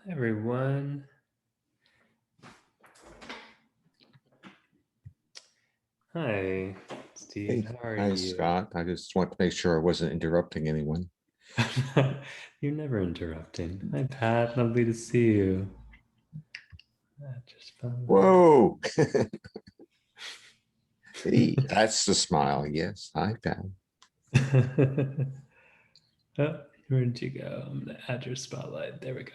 Hi, everyone. Hi, Steve. Hey, How are hi, you? Scott. I just want to make sure I wasn't interrupting anyone. You're never interrupting. Hi, Pat. Lovely to see you. Just Whoa! Hey, that's the smile. Yes, hi, Pat. Oh, where'd you go? I'm gonna add your spotlight. There we go.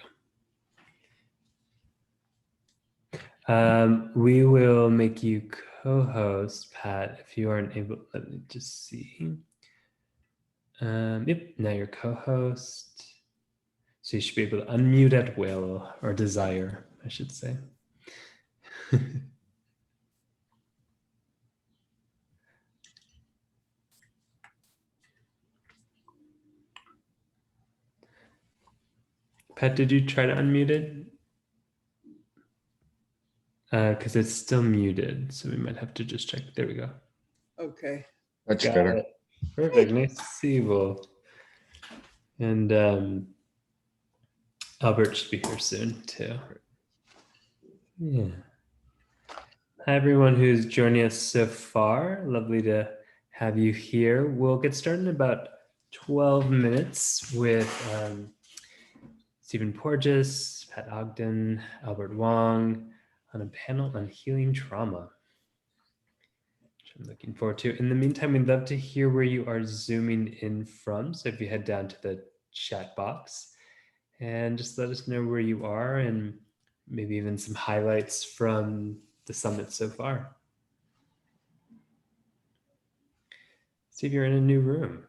We will make you co-host, Pat, if you aren't able. Let me just see. Yep, now you're co-host. So you should be able to unmute at will, or desire, I should say. Pat, did you try to unmute it? Because it's still muted, so we might have to just check. There we go. Okay. Much Got better. it. Perfect. Nice to see you both. And Albert should be here soon too. Yeah. Hi, everyone who's joining us so far. Lovely to have you here. We'll get started in about 12 minutes with Stephen Porges, Pat Ogden, Albert Wong on a panel on healing trauma, which I'm looking forward to. In the meantime, we'd love to hear where you are zooming in from. So if you head down to the chat box and just let us know where you are and maybe even some highlights from the summit so far. Steve, you're in a new room.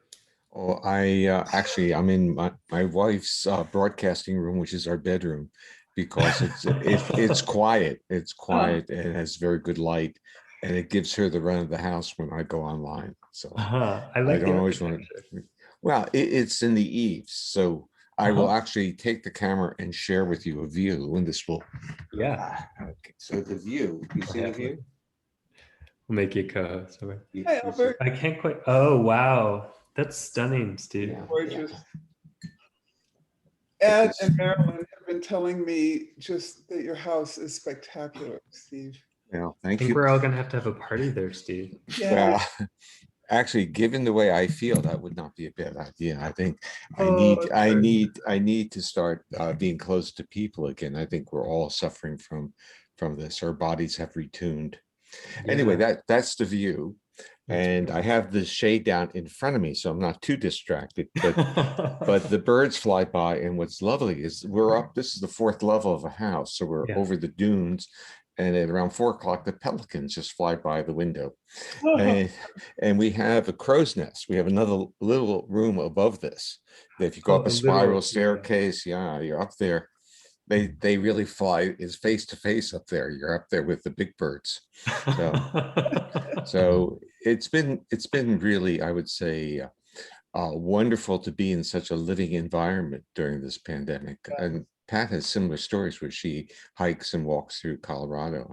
Oh, I'm in my wife's broadcasting room, which is our bedroom, because it's quiet. It's quiet and it has very good light, and it gives her the run of the house when I go online. So I like don't the always want to. Well, it's in the eaves, so I will actually take the camera and share with you a view, and this will. Yeah. Okay. So the view. You see the view? We'll make you co-host. Hi, Albert. I can't quite. Oh, wow. That's stunning, Steve. Yeah. Gorgeous. Ed and Marilyn have been telling me just that your house is spectacular, Steve. Well, I thank think you. we're all gonna have to have a party there, Steve. Yeah. Well, actually, given the way I feel, that would not be a bad idea. I think I need to start being close to people again. I think we're all suffering from this. Our bodies have retuned. Anyway, that's the view. And I have the shade down in front of me, so I'm not too distracted. But the birds fly by, and what's lovely is we're up. This is the 4th level of a house, so we're over the dunes. And at around 4 o'clock, the pelicans just fly by the window, and we have a crow's nest. We have another little room above this. If you go up a spiral staircase, you're up there. They really fly is face to face up there. You're up there with the big birds. So it's been really, I would say, wonderful to be in such a living environment during this pandemic. And Pat has similar stories where she hikes and walks through Colorado.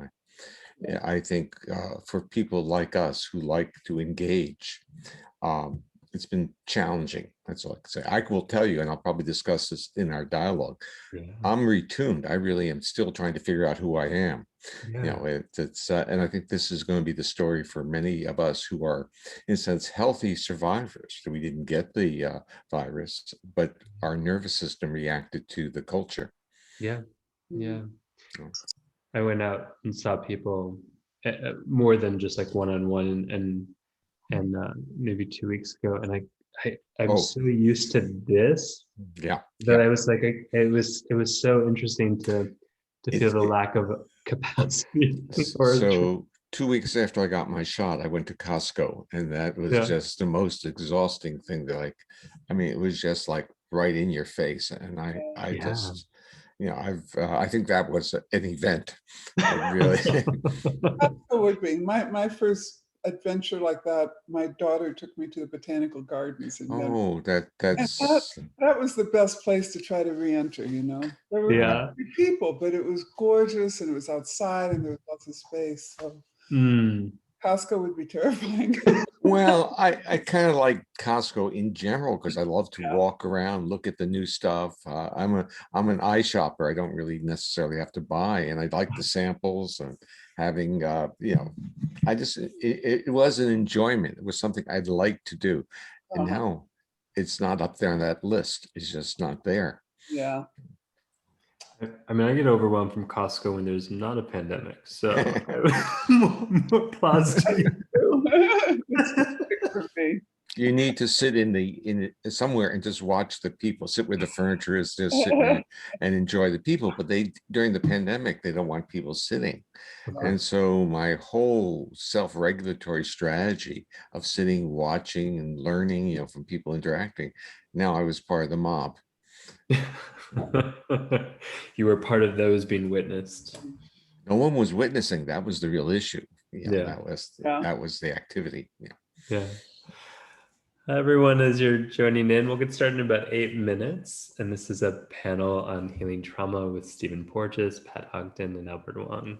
I think for people like us who like to engage, it's been challenging. That's all I can say. I will tell you, and I'll probably discuss this in our dialogue. I'm retuned. I really am still trying to figure out who I am. You know, it's and I think this is going to be the story for many of us who are, in a sense, healthy survivors. So we didn't get the virus, but our nervous system reacted to the culture. Yeah. I went out and saw people more than just like one-on-one, and maybe 2 weeks ago, and I'm so used to this that I was like, it was so interesting to feel the lack of capacity. So 2 weeks after I got my shot, I went to Costco, and that was just the most exhausting thing. It was just like right in your face, and I just, I think that was an event. Really. That would be my first adventure like that. My daughter took me to the botanical gardens in that was the best place to try to re-enter. There were people, but it was gorgeous, and it was outside, and there was lots of space. So Costco would be terrifying. Well, I kind of like Costco in general because I love to walk around, look at the new stuff. I'm an eye shopper. I don't really necessarily have to buy, and I like the samples and having I just it was an enjoyment. It was something I'd like to do, and now it's not up there on that list. It's just not there. Yeah. I mean, I get overwhelmed from Costco when there's not a pandemic. So more applause to you. You need to sit in somewhere and just watch the people, sit where the furniture is, just sit there and enjoy the people. But during the pandemic, they don't want people sitting. And so my whole self-regulatory strategy of sitting, watching and learning, from people interacting, now I was part of the mob. You were part of those being witnessed. No one was witnessing. That was the real issue. Yeah. That was the activity. Yeah. Everyone, as you're joining in, we'll get started in about 8 minutes. And this is a panel on healing trauma with Stephen Porges, Pat Ogden, and Albert Wong.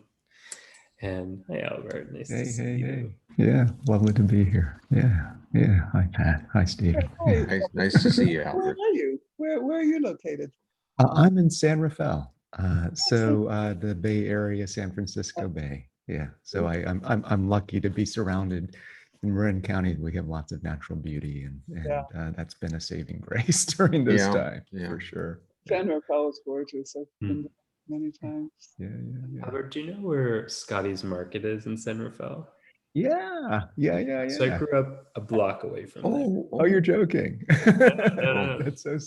And hi, Albert. Nice to see you. Yeah, lovely to be here. Yeah. Hi, Pat. Hi, Stephen. Yeah. Nice to see you, Albert. Where are you? Where are you located? I'm in San Rafael, the Bay Area, San Francisco Bay. Yeah, so I'm lucky to be surrounded. In Marin County, we have lots of natural beauty, and that's been a saving grace during this time, for sure. San Rafael is gorgeous. I've been there many times. Yeah. Albert, do you know where Scotty's Market is in San Rafael? Yeah. So I grew up a block away from there. Oh, you're joking. No. That's so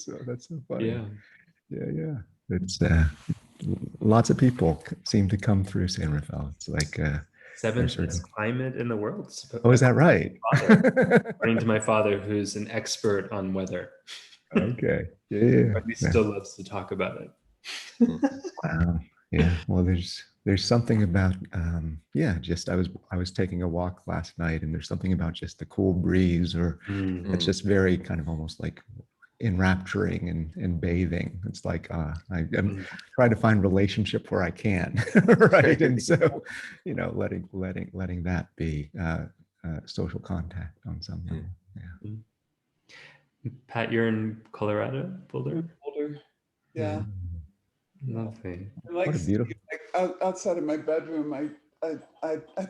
funny. Yeah. It's lots of people seem to come through San Rafael. It's like 7th best climate in the world. Oh, is that right? According to my father, who's an expert on weather. Okay. Yeah. But he still loves to talk about it. Wow. Yeah. Well, there's something about just I was taking a walk last night, and there's something about just the cool breeze, or it's just very kind of almost like enrapturing and bathing. It's like I'm trying to find relationship where I can, right? And so, letting that be social contact on some level. Yeah. Pat, you're in Colorado, Boulder. Yeah. Lovely. And like, What a beautiful. Outside of my bedroom, I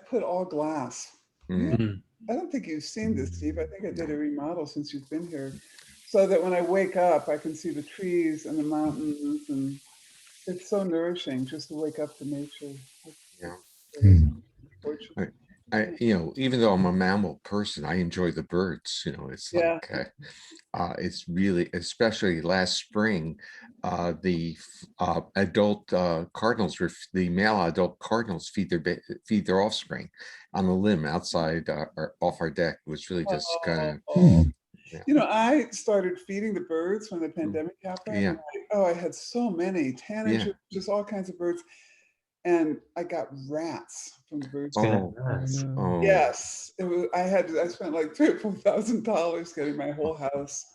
put all glass. I don't think you've seen this, Steve. I think I did a remodel since you've been here, so that when I wake up, I can see the trees and the mountains, and it's so nourishing just to wake up to nature. Even though I'm a mammal person, I enjoy the birds. It's like it's really, especially last spring, the adult cardinals, the male adult cardinals feed their offspring on the limb outside off our deck. It was really just kind of. I started feeding the birds when the pandemic happened. I had so many tanagers, just all kinds of birds. And I got rats from the birds. Yes, I spent like $3,000 or $4,000 getting my whole house.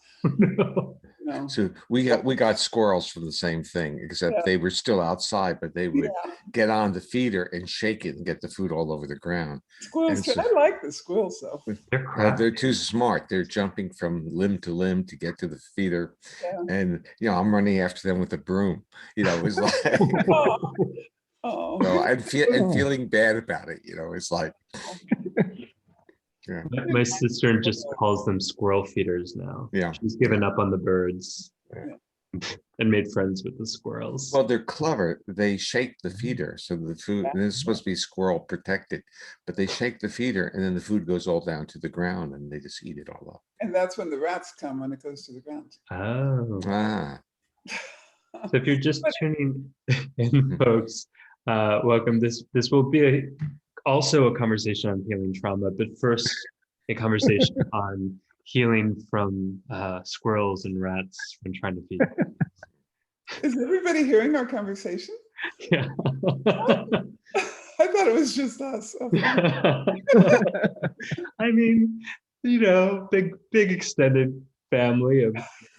So we got squirrels from the same thing, except they were still outside, but they would get on the feeder and shake it and get the food all over the ground. Squirrels, I like the squirrels though. They're too smart. They're jumping from limb to limb to get to the feeder, and I'm running after them with a broom. It was like. So I'm feeling bad about it. It's like. My sister just calls them squirrel feeders now. She's given up on the birds and made friends with the squirrels. Well, they're clever. They shake the feeder, so the food, and it's supposed to be squirrel protected, but they shake the feeder, and then the food goes all down to the ground, and they just eat it all up. And that's when the rats come, when it goes to the ground. Oh. So if you're just tuning in, folks, welcome. This will be also a conversation on healing trauma, but first a conversation on healing from squirrels and rats from trying to feed them. Is everybody hearing our conversation? Yeah. I thought it was just us. I mean, big extended family of,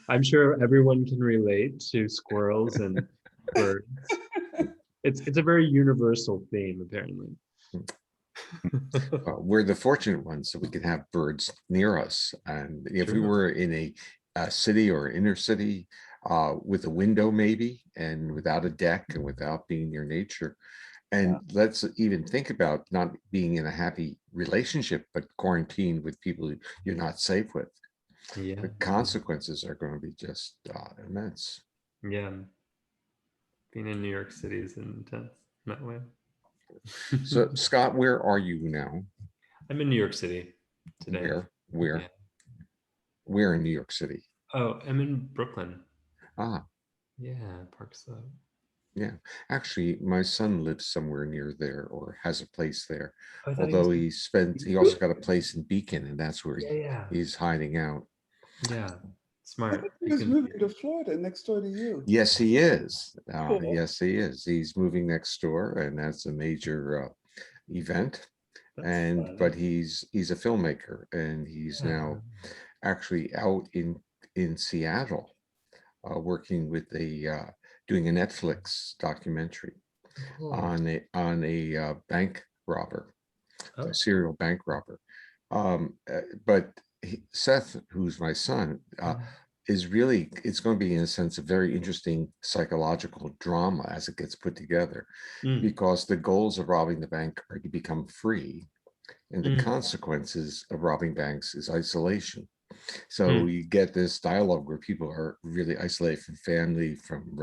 I'm sure everyone can relate to squirrels and birds. It's a very universal theme, apparently. We're the fortunate ones that we can have birds near us. And if we True. were in a city or inner city with a window maybe, and without a deck and without being near nature, and let's even think about not being in a happy relationship, but quarantined with people you're not safe with. Yeah. The consequences are going to be just immense. Yeah. Being in New York City is intense in that way. So, Scott, where are you now? I'm in New York City today. Where? Yeah. Where in New York City? Oh, I'm in Brooklyn. Ah. Yeah, Park Slope. Yeah, actually, my son lives somewhere near there or has a place there. Oh, Although he also got a place in Beacon, and that's where he's hiding out. Yeah, I smart. think he was moving to Florida next door to you. Yes, he is. Cool. Yes, he is. He's moving next door, and that's a major event. But he's a filmmaker, and he's now actually out in Seattle, working with doing a Netflix documentary on a bank robber, a serial bank robber. But Seth, who's my son, is really, it's going to be in a sense a very interesting psychological drama as it gets put together, because the goals of robbing the bank are to become free, and the consequences of robbing banks is isolation. So you get this dialogue where people are really isolated from family, from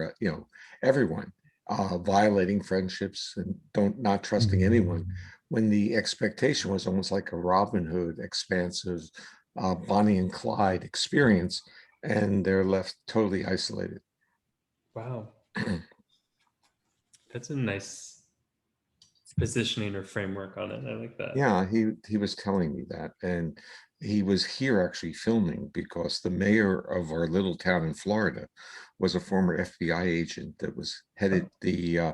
everyone, violating friendships and not trusting anyone, when the expectation was almost like a Robin Hood expansive Bonnie and Clyde experience, and they're left totally isolated. Wow. That's a nice positioning or framework on it. I like that. Yeah, he was telling me that, and he was here actually filming because the mayor of our little town in Florida was a former FBI agent that was headed the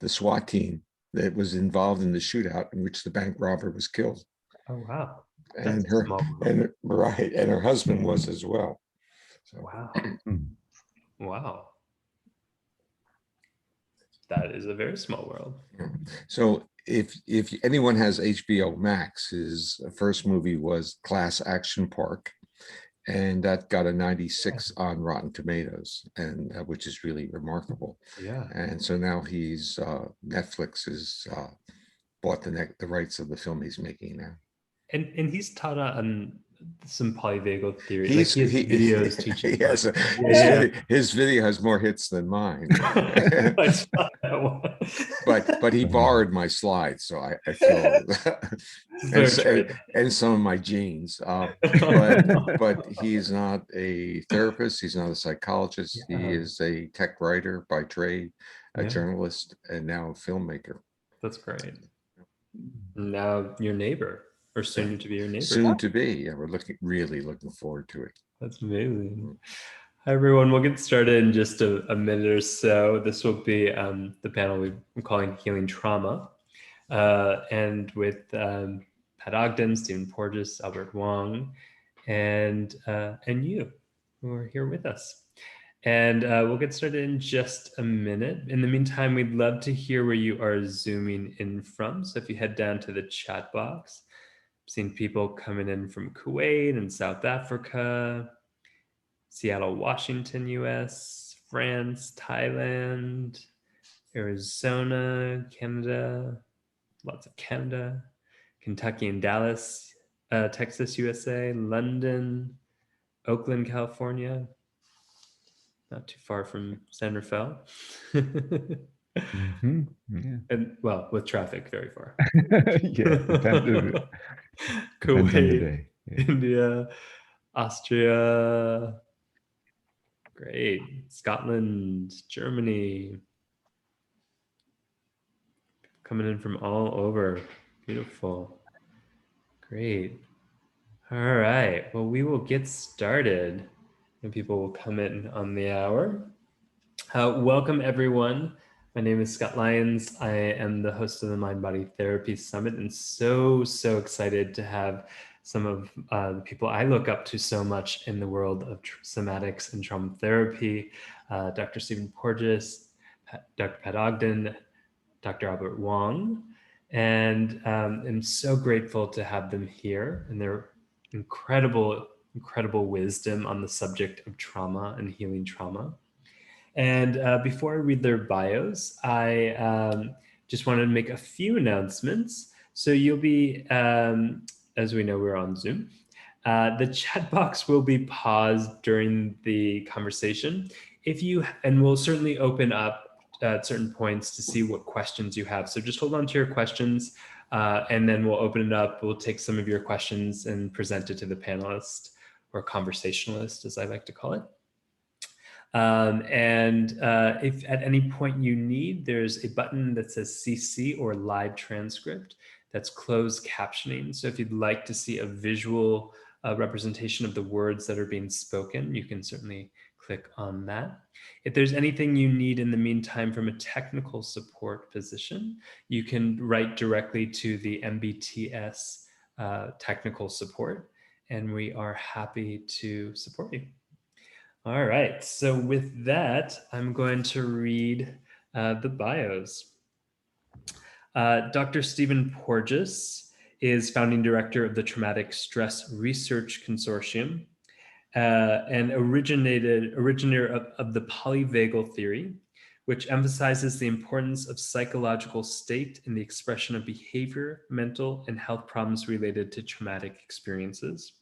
SWAT team that was involved in the shootout in which the bank robber was killed. Oh wow. And her husband was as well. So. Wow. Wow. That is a very small world. So if anyone has HBO Max, his first movie was Class Action Park, and that got a 96 on Rotten Tomatoes, and which is really remarkable. Yeah. And so now he's Netflix has bought the rights of the film he's making now. And he's taught on some polyvagal theory. He has videos teaching. His video has more hits than mine. but he borrowed my slides, so I feel and some of my genes. But he's not a therapist. He's not a psychologist. He is a tech writer by trade, a journalist, and now a filmmaker. That's great. Now your neighbor. Or soon to be your neighbor. Soon to be. Yeah, we're really looking forward to it. That's amazing. Hi, everyone. We'll get started in just a minute or so. This will be the panel we're calling Healing Trauma. And with Pat Ogden, Stephen Porges, Albert Wong, and you who are here with us. And we'll get started in just a minute. In the meantime, we'd love to hear where you are zooming in from. So if you head down to the chat box, seen people coming in from Kuwait and South Africa, Seattle, Washington, US, France, Thailand, Arizona, Canada, lots of Canada, Kentucky and Dallas, Texas, USA, London, Oakland, California, not too far from San Rafael. And well, with traffic, very far. Kuwait, India, Austria, great, Scotland, Germany, coming in from all over. Beautiful, great. All right, well, we will get started and people will come in on the hour. Welcome, everyone. My name is Scott Lyons. I am the host of the MindBody Therapy Summit, and so excited to have some of the people I look up to so much in the world of somatics and trauma therapy, Dr. Stephen Porges, Dr. Pat Ogden, Dr. Albert Wong. And I'm so grateful to have them here and their incredible wisdom on the subject of trauma and healing trauma. And before I read their bios, I just wanted to make a few announcements. So you'll be, as we know, we're on Zoom. The chat box will be paused during the conversation. And we'll certainly open up at certain points to see what questions you have. So just hold on to your questions and then we'll open it up. We'll take some of your questions and present it to the panelist or conversationalist, as I like to call it. If at any point you need, there's a button that says CC or live transcript. That's closed captioning. So if you'd like to see a visual representation of the words that are being spoken, you can certainly click on that. If there's anything you need in the meantime from a technical support position, you can write directly to the MBTS technical support, and we are happy to support you. All right, so with that, I'm going to read the bios. Dr. Stephen Porges is founding director of the Traumatic Stress Research Consortium and originator of the polyvagal theory, which emphasizes the importance of psychological state in the expression of behavior, mental, and health problems related to traumatic experiences.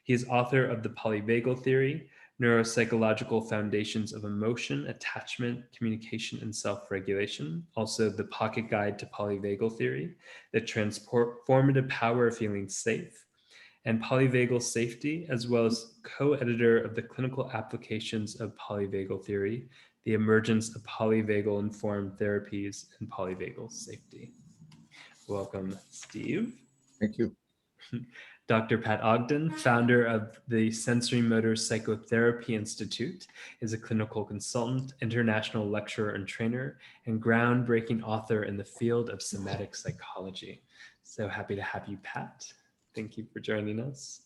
He is author of the polyvagal theory, Neuropsychological Foundations of Emotion, Attachment, Communication, and Self-Regulation. Also, The Pocket Guide to Polyvagal Theory, The Transformative Power of Feeling Safe, and Polyvagal Safety, as well as co-editor of the Clinical Applications of Polyvagal Theory, The Emergence of Polyvagal-Informed Therapies and Polyvagal Safety. Welcome, Steve. Thank you. Dr. Pat Ogden, founder of the Sensory Motor Psychotherapy Institute, is a clinical consultant, international lecturer and trainer, and groundbreaking author in the field of somatic psychology. So happy to have you, Pat. Thank you for joining us.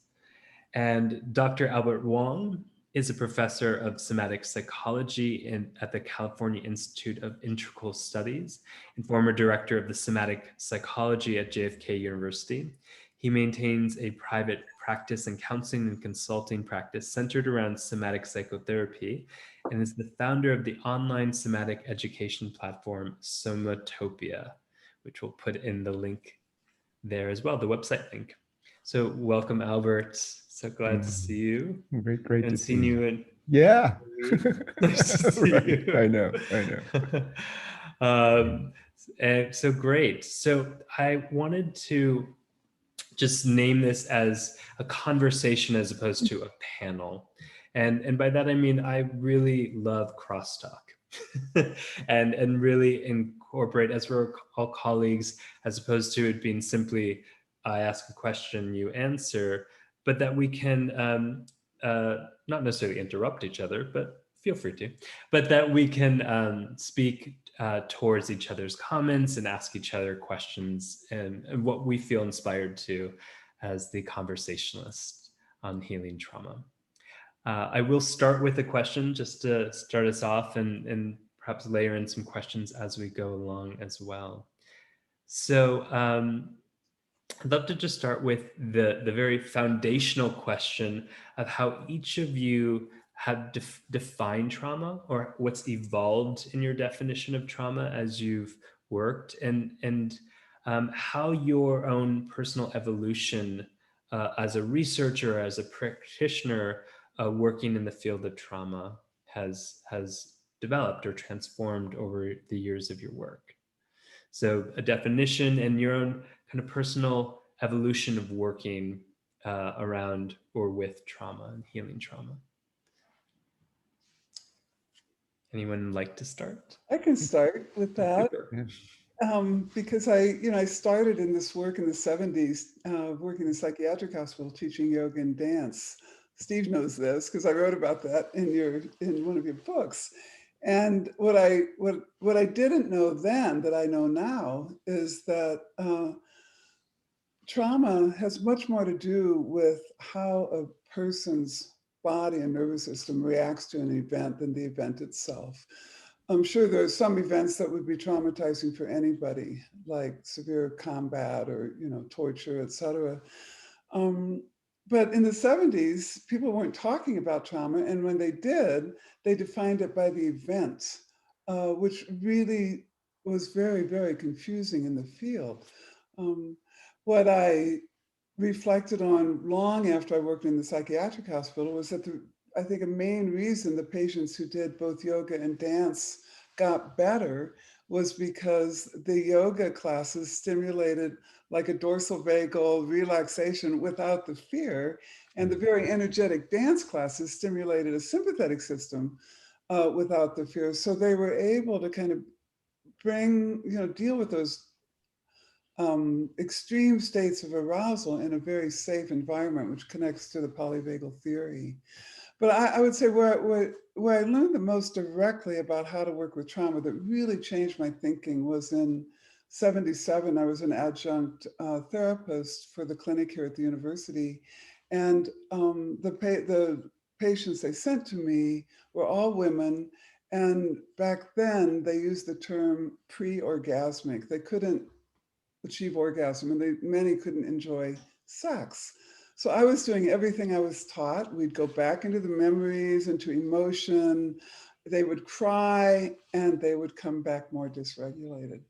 And Dr. Albert Wong is a professor of somatic psychology at the California Institute of Integral Studies and former director of the somatic psychology at JFK University. He maintains a private practice and counseling and consulting practice centered around somatic psychotherapy and is the founder of the online somatic education platform Somatopia, which we'll put in the link there as well, the website link. So welcome, Albert. So glad to see you. Great to see you. In yeah. Nice to see you. I know. And so great. So I wanted to just name this as a conversation as opposed to a panel. And by that, I mean, I really love crosstalk and really incorporate, as we're all colleagues, as opposed to it being simply, I ask a question, you answer, but that we can not necessarily interrupt each other, but feel free to, but that we can speak towards each other's comments and ask each other questions and what we feel inspired to as the conversationalist on healing trauma. I will start with a question just to start us off and perhaps layer in some questions as we go along as well. So I'd love to just start with the very foundational question of how each of you have defined trauma, or what's evolved in your definition of trauma as you've worked, and how your own personal evolution as a researcher, as a practitioner working in the field of trauma has developed or transformed over the years of your work. So a definition and your own kind of personal evolution of working around or with trauma and healing trauma. Anyone like to start? I can start with that. Because I started in this work in the 70s, working in a psychiatric hospital, teaching yoga and dance. Steve knows this because I wrote about that in one of your books. And what I didn't know then that I know now is that trauma has much more to do with how a person's body and nervous system reacts to an event than the event itself. I'm sure there's some events that would be traumatizing for anybody, like severe combat or, torture, etc. But in the 70s, people weren't talking about trauma. And when they did, they defined it by the event, which really was very, very confusing in the field. What I reflected on long after I worked in the psychiatric hospital was that I think a main reason the patients who did both yoga and dance got better was because the yoga classes stimulated like a dorsal vagal relaxation without the fear, and the very energetic dance classes stimulated a sympathetic system without the fear. So they were able to kind of deal with those extreme states of arousal in a very safe environment, which connects to the polyvagal theory. But I would say where I learned the most directly about how to work with trauma that really changed my thinking was in 77. I was an adjunct therapist for the clinic here at the university. And the patients they sent to me were all women. And back then they used the term pre-orgasmic. They couldn't achieve orgasm, and many couldn't enjoy sex. So I was doing everything I was taught. We'd go back into the memories, into emotion. They would cry, and they would come back more dysregulated.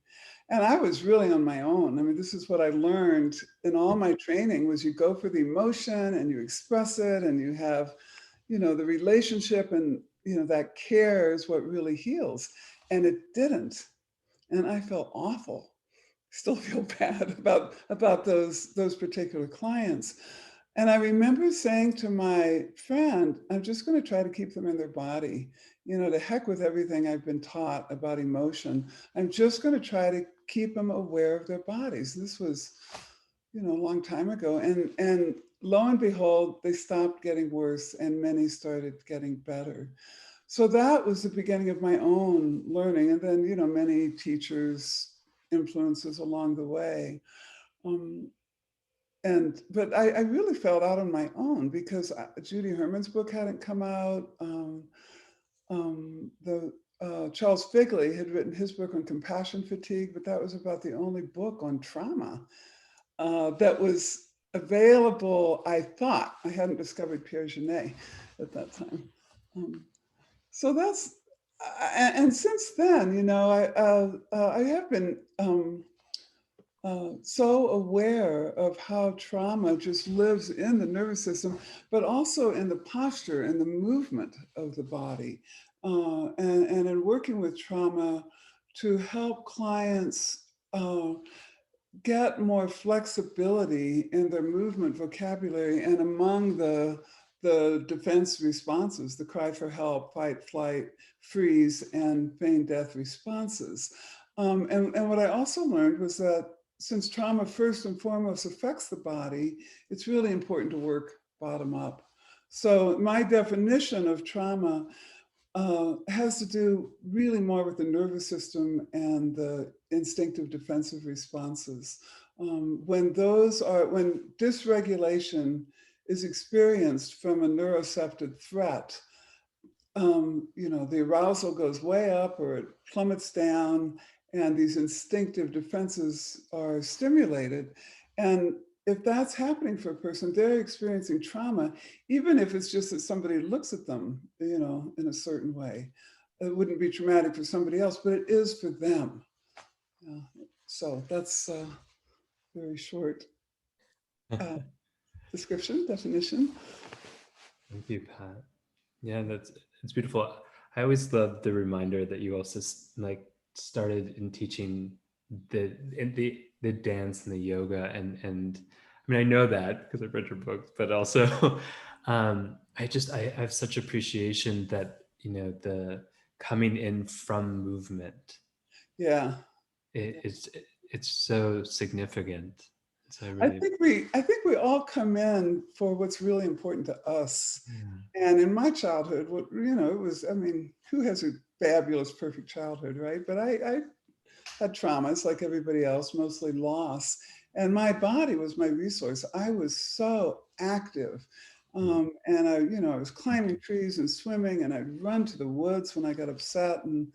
And I was really on my own. I mean, this is what I learned in all my training was you go for the emotion and you express it, and you have, the relationship, and, that care is what really heals. And it didn't. And I felt awful. Still feel bad about those particular clients. And I remember saying to my friend, I'm just going to try to keep them in their body. To heck with everything I've been taught about emotion. I'm just going to try to keep them aware of their bodies. This was, a long time ago. And lo and behold, they stopped getting worse and many started getting better. So that was the beginning of my own learning. And then, many teachers' influences along the way. But I really felt out on my own because Judy Herman's book hadn't come out. Charles Figley had written his book on compassion fatigue, but that was about the only book on trauma that was available, I thought. I hadn't discovered Pierre Genet at that time. So that's, and since then, I have been so aware of how trauma just lives in the nervous system, but also in the posture and the movement of the body. And in working with trauma to help clients get more flexibility in their movement vocabulary and among the defense responses, the cry for help, fight, flight, freeze, and feign death responses. And what I also learned was that since trauma first and foremost affects the body, it's really important to work bottom up. So my definition of trauma has to do really more with the nervous system and the instinctive defensive responses. When dysregulation is experienced from a neuroceptive threat, the arousal goes way up or it plummets down, and these instinctive defenses are stimulated. And if that's happening for a person, they're experiencing trauma, even if it's just that somebody looks at them, in a certain way. It wouldn't be traumatic for somebody else, but it is for them. So that's a very short definition. Thank you, Pat. Yeah, it's beautiful. I always love the reminder that you also started in teaching the dance and the yoga, and I mean, I know that because I've read your books, but also I have such appreciation that the coming in from movement. Yeah, it's so significant. So I think we all come in for what's really important to us. Yeah. And in my childhood, it was, I mean, who has a fabulous, perfect childhood, right? But I had traumas like everybody else, mostly loss. And my body was my resource. I was so active. And I was climbing trees and swimming, and I'd run to the woods when I got upset. And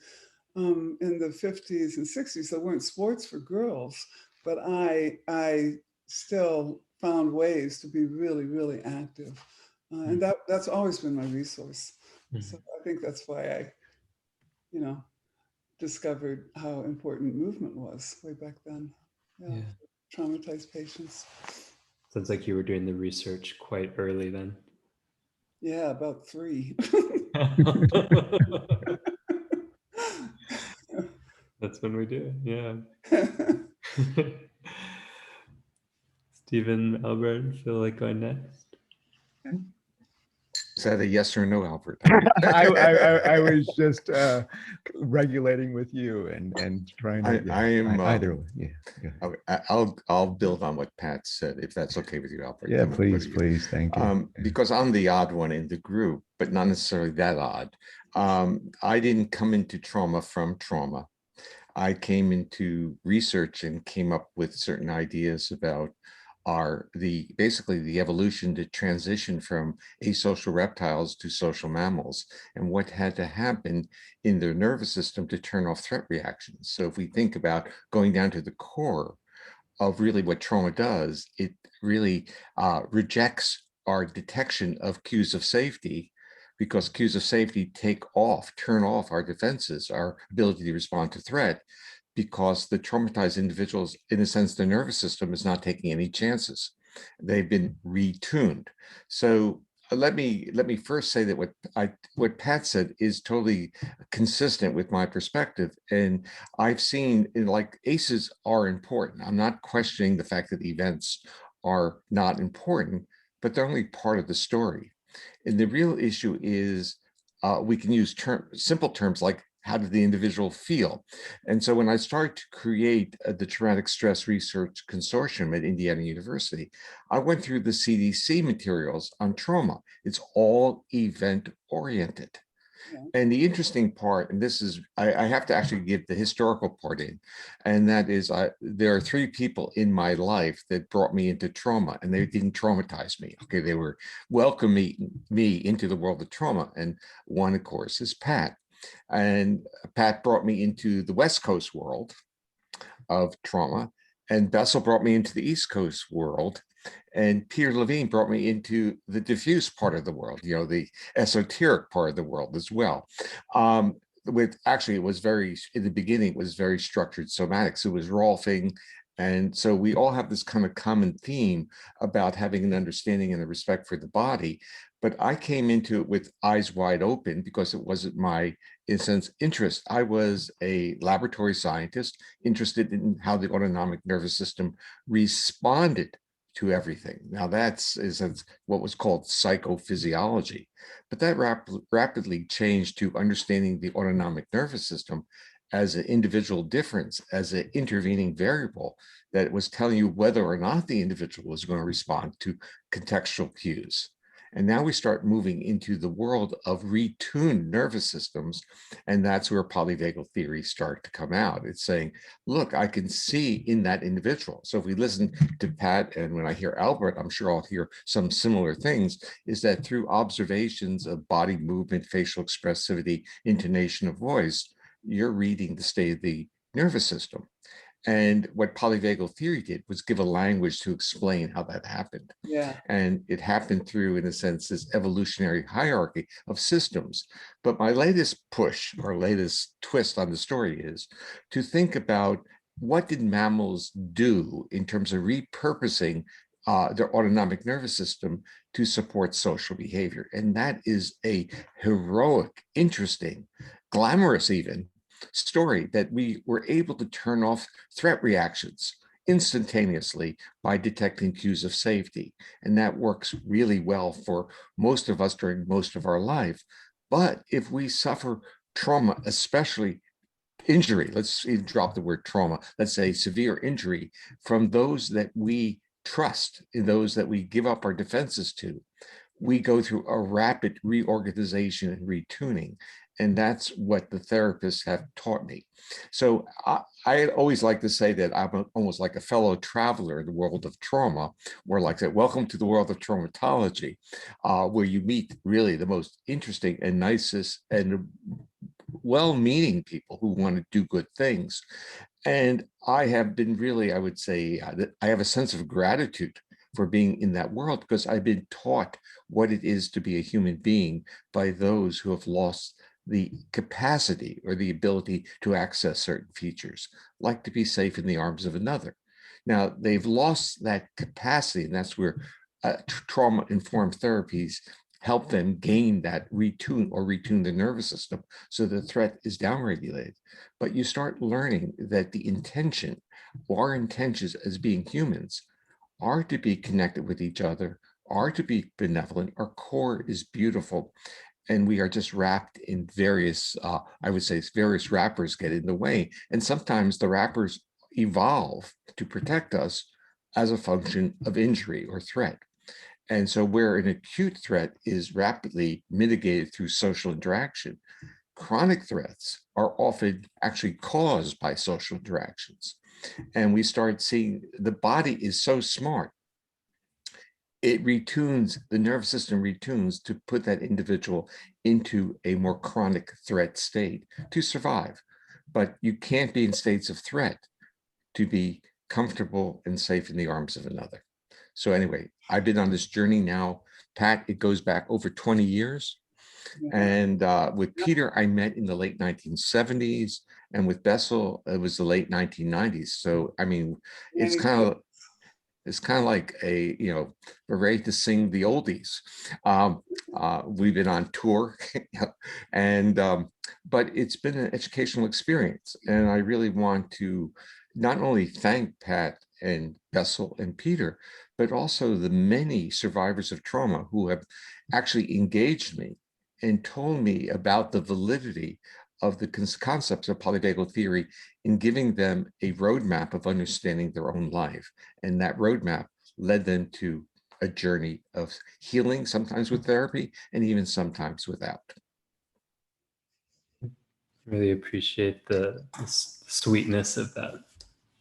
in the 50s and 60s. There weren't sports for girls, but I still found ways to be really, really active. And that's always been my resource. So I think that's why I, discovered how important movement was way back then. Yeah. Traumatized patients. Sounds like you were doing the research quite early then. Yeah, about 3. That's when we do it, yeah. Stephen, Albert, feel like going next? Is that a yes or no, Albert? I was just regulating with you and trying to. I am either way. Yeah. Okay, I'll build on what Pat said, if that's okay with you, Albert. Yeah, please, thank you. Because I'm the odd one in the group, but not necessarily that odd. I didn't come into trauma from trauma. I came into research and came up with certain ideas about basically the evolution to transition from asocial reptiles to social mammals, and what had to happen in their nervous system to turn off threat reactions. So if we think about going down to the core of really what trauma does, it really rejects our detection of cues of safety, because cues of safety turn off our defenses, our ability to respond to threat, because the traumatized individuals, in a sense, the nervous system is not taking any chances. They've been retuned. So let me first say that what Pat said is totally consistent with my perspective. And I've seen, like, ACEs are important. I'm not questioning the fact that events are not important, but they're only part of the story. And the real issue is we can use simple terms like, how did the individual feel? And so when I started to create the Traumatic Stress Research Consortium at Indiana University, I went through the CDC materials on trauma. It's all event oriented. And the interesting part, and this is, I have to actually give the historical part in, and that is there are 3 people in my life that brought me into trauma, and they didn't traumatize me. Okay, they were welcoming me into the world of trauma. And one, of course, is Pat. And Pat brought me into the West Coast world of trauma, and Bessel brought me into the East Coast world, and Peter Levine brought me into the diffuse part of the world, the esoteric part of the world as well. It was in the beginning, it was very structured somatics. It was Rolfing. And so we all have this kind of common theme about having an understanding and a respect for the body. But I came into it with eyes wide open because it wasn't my, in a sense, interest. I was a laboratory scientist interested in how the autonomic nervous system responded to everything. Now that's what was called psychophysiology, but that rapidly changed to understanding the autonomic nervous system as an individual difference, as an intervening variable that was telling you whether or not the individual was going to respond to contextual cues. And now we start moving into the world of retuned nervous systems. And that's where polyvagal theories start to come out. It's saying, look, I can see in that individual. So if we listen to Pat, and when I hear Albert, I'm sure I'll hear some similar things, is that through observations of body movement, facial expressivity, intonation of voice, you're reading the state of the nervous system. And what polyvagal theory did was give a language to explain how that happened. Yeah. And it happened through, in a sense, this evolutionary hierarchy of systems. But my latest push, or latest twist on the story, is to think about what did mammals do in terms of repurposing their autonomic nervous system to support social behavior. And that is a heroic, interesting, glamorous even story, that we were able to turn off threat reactions instantaneously by detecting cues of safety. And that works really well for most of us during most of our life. But if we suffer trauma, especially injury, let's even drop the word trauma, let's say severe injury from those that we trust, in those that we give up our defenses to, we go through a rapid reorganization and retuning. And that's what the therapists have taught me. So I always like to say that I'm almost like a fellow traveler in the world of trauma, or like that, welcome to the world of traumatology, where you meet really the most interesting and nicest and well-meaning people who want to do good things. And I have been really, I would say, that I have a sense of gratitude for being in that world, because I've been taught what it is to be a human being by those who have lost the capacity or the ability to access certain features, like to be safe in the arms of another. Now, they've lost that capacity, and that's where trauma-informed therapies help them gain that retune the nervous system so the threat is downregulated. But you start learning that the intention, our intentions as being humans, are to be connected with each other, are to be benevolent. Our core is beautiful, and we are just wrapped in various, I would say, various wrappers get in the way. And sometimes the wrappers evolve to protect us as a function of injury or threat. And so where an acute threat is rapidly mitigated through social interaction, chronic threats are often actually caused by social interactions. And we start seeing the body is so smart. It retunes, the nervous system retunes to put that individual into a more chronic threat state to survive. But you can't be in states of threat to be comfortable and safe in the arms of another. So anyway, I've been on this journey now, Pat, it goes back over 20 years. And with Peter, I met in the late 1970s, and with Bessel, it was the late 1990s. So, I mean, it's kind of like we're ready to sing the oldies. We've been on tour, and but it's been an educational experience. And I really want to not only thank Pat and Bessel and Peter, but also the many survivors of trauma who have actually engaged me and told me about the validity of the concepts of polyvagal theory in giving them a roadmap of understanding their own life. And that roadmap led them to a journey of healing, sometimes with therapy, and even sometimes without. Really appreciate the sweetness of that.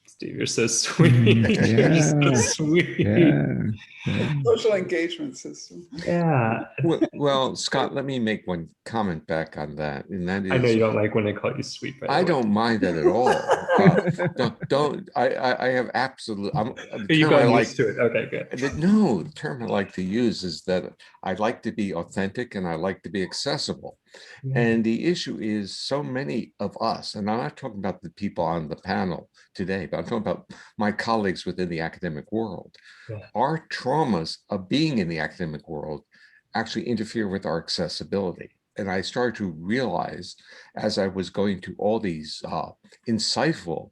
Steve, you're so sweet. Yeah. You're so sweet. Yeah. Social engagement system. Yeah. Well, Scott, let me make one comment back on that, and that is, I know you don't like when I call you sweet, by the way. I don't mind that at all. I have absolute. You got used to it. Okay, good. No, the term I like to use is that I like to be authentic and I like to be accessible. Yeah. And the issue is so many of us, and I'm not talking about the people on the panel today, but I'm talking about my colleagues within the academic world. Yeah. Our traumas of being in the academic world actually interfere with our accessibility. And I started to realize as I was going to all these insightful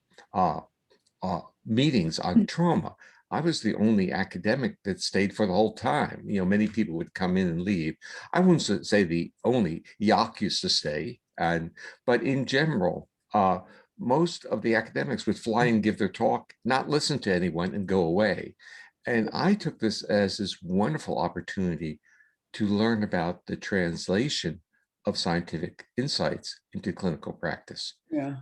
meetings on trauma, I was the only academic that stayed for the whole time. You know, many people would come in and leave. I wouldn't say the only. Yak used to stay, but in general, most of the academics would fly and give their talk, not listen to anyone, and go away. And I took this as this wonderful opportunity to learn about the translation of scientific insights into clinical practice. Yeah.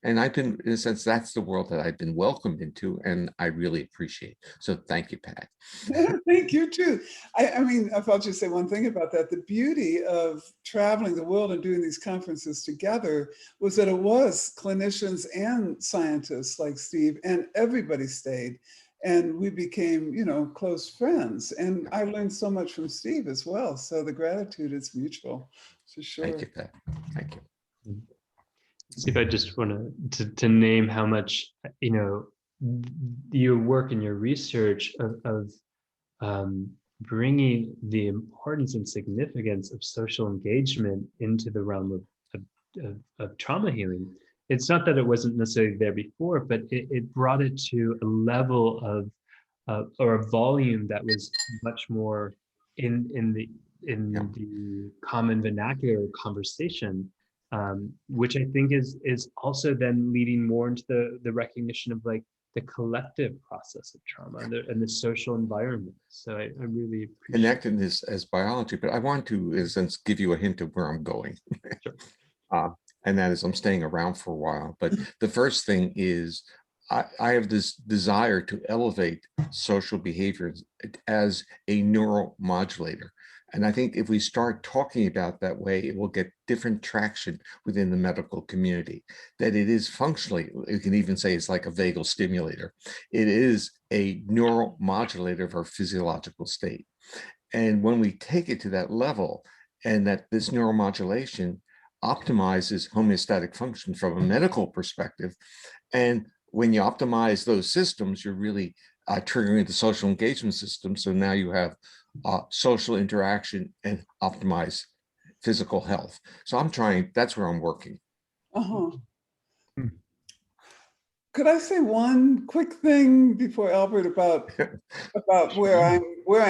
And I've been, in a sense, that's the world that I've been welcomed into, and I really appreciate it. So thank you, Pat. Thank you too. I mean, if I'll just say one thing about that, the beauty of traveling the world and doing these conferences together was that it was clinicians and scientists like Steve, and everybody stayed. And we became, you know, close friends. And I learned so much from Steve as well. So the gratitude is mutual, for sure. Thank you, Pat. Thank you. Steve, I just want to name how much, you know, your work and your research of bringing the importance and significance of social engagement into the realm of trauma healing. It's not that it wasn't necessarily there before, but it brought it to a level of or a volume that was much more in the common vernacular conversation, which I think is also then leading more into the recognition of like the collective process of trauma and the social environment. So I really appreciate connecting this as biology, but I want to, in a sense, give you a hint of where I'm going. Sure. And that is I'm staying around for a while. But the first thing is I have this desire to elevate social behavior as a neuromodulator. And I think if we start talking about that way, it will get different traction within the medical community, that it is functionally, you can even say it's like a vagal stimulator. It is a neuromodulator of our physiological state. And when we take it to that level, and that this neuromodulation optimizes homeostatic function from a medical perspective, and when you optimize those systems, you're really triggering the social engagement system. So now you have social interaction and optimize physical health. So I'm trying, that's where I'm working. Uh-huh. Could I say one quick thing before Albert about where I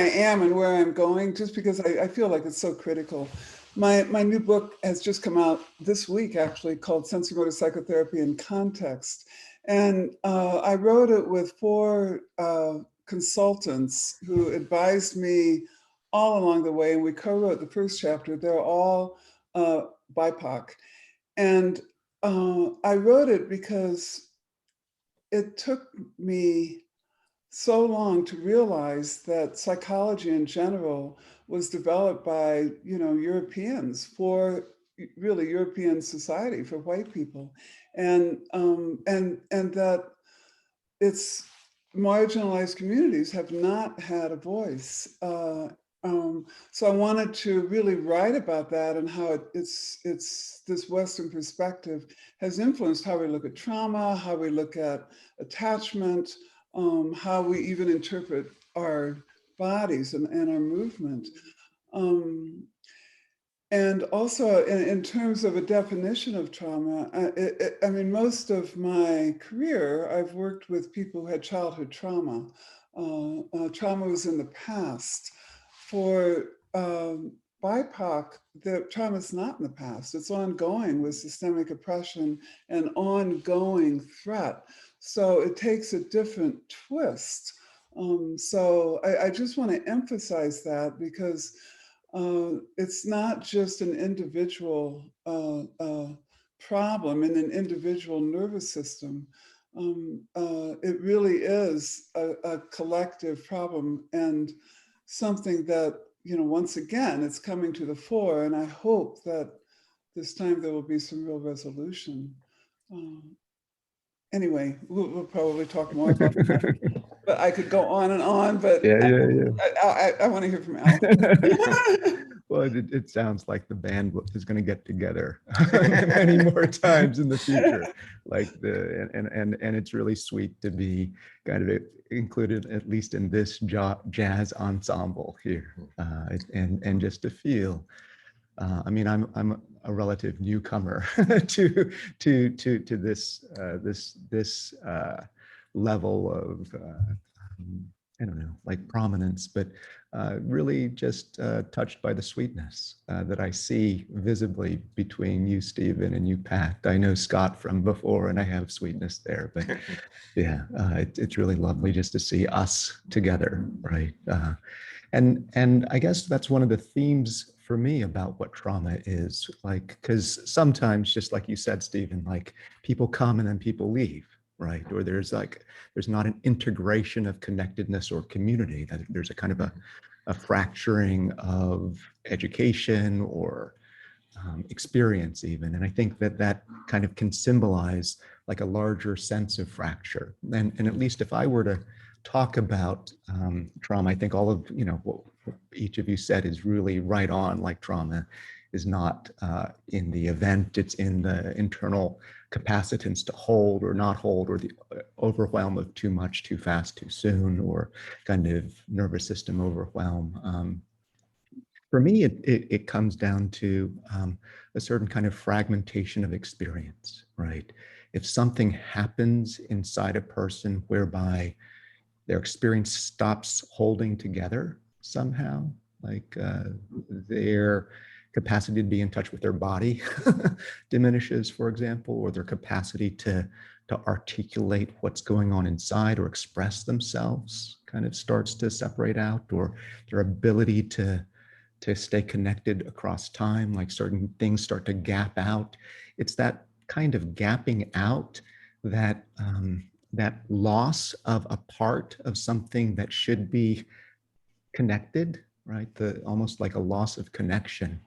am and where I'm going, just because I feel like it's so critical. My new book has just come out this week, actually, called Sensory-Motor Psychotherapy in Context. And I wrote it with 4 consultants who advised me all along the way, and we co-wrote the first chapter. They're all BIPOC. And I wrote it because it took me so long to realize that psychology in general was developed by, Europeans for really European society, for white people, and that its marginalized communities have not had a voice. So I wanted to really write about that and how it's this Western perspective has influenced how we look at trauma, how we look at attachment, how we even interpret our bodies and our movement. And also in terms of a definition of trauma, I mean, most of my career, I've worked with people who had childhood trauma. Trauma was in the past. For BIPOC, the trauma is not in the past. It's ongoing with systemic oppression and ongoing threat. So it takes a different twist. So I just want to emphasize that, because it's not just an individual problem in an individual nervous system. It really is a collective problem, and something that, once again, it's coming to the fore, and I hope that this time there will be some real resolution. Anyway, we'll probably talk more about that. But I could go on, but I want to hear from Al. Well, it sounds like the band is going to get together many more times in the future. And it's really sweet to be kind of included, at least in this jazz ensemble here, and just to feel. I mean, I'm a relative newcomer to this level of I don't know, like prominence, but really just touched by the sweetness that I see visibly between you, Stephen, and you, Pat. I know Scott from before, and I have sweetness there, but yeah, it's really lovely just to see us together, right? And I guess that's one of the themes for me about what trauma is, like, because sometimes, just like you said, Stephen, like people come and then people leave, right? Or there's not an integration of connectedness or community, that there's a kind of a fracturing of education or experience even. And I think that kind of can symbolize like a larger sense of fracture. And at least if I were to talk about trauma, I think all of, what each of you said is really right on. Like trauma is not in the event, it's in the internal capacitance to hold or not hold, or the overwhelm of too much, too fast, too soon, or kind of nervous system overwhelm. For me, it comes down to a certain kind of fragmentation of experience, right? If something happens inside a person whereby their experience stops holding together somehow, like their capacity to be in touch with their body diminishes, for example, or their capacity to articulate what's going on inside or express themselves kind of starts to separate out, or their ability to stay connected across time, like certain things start to gap out. It's that kind of gapping out, that loss of a part of something that should be connected, right? Almost like a loss of connection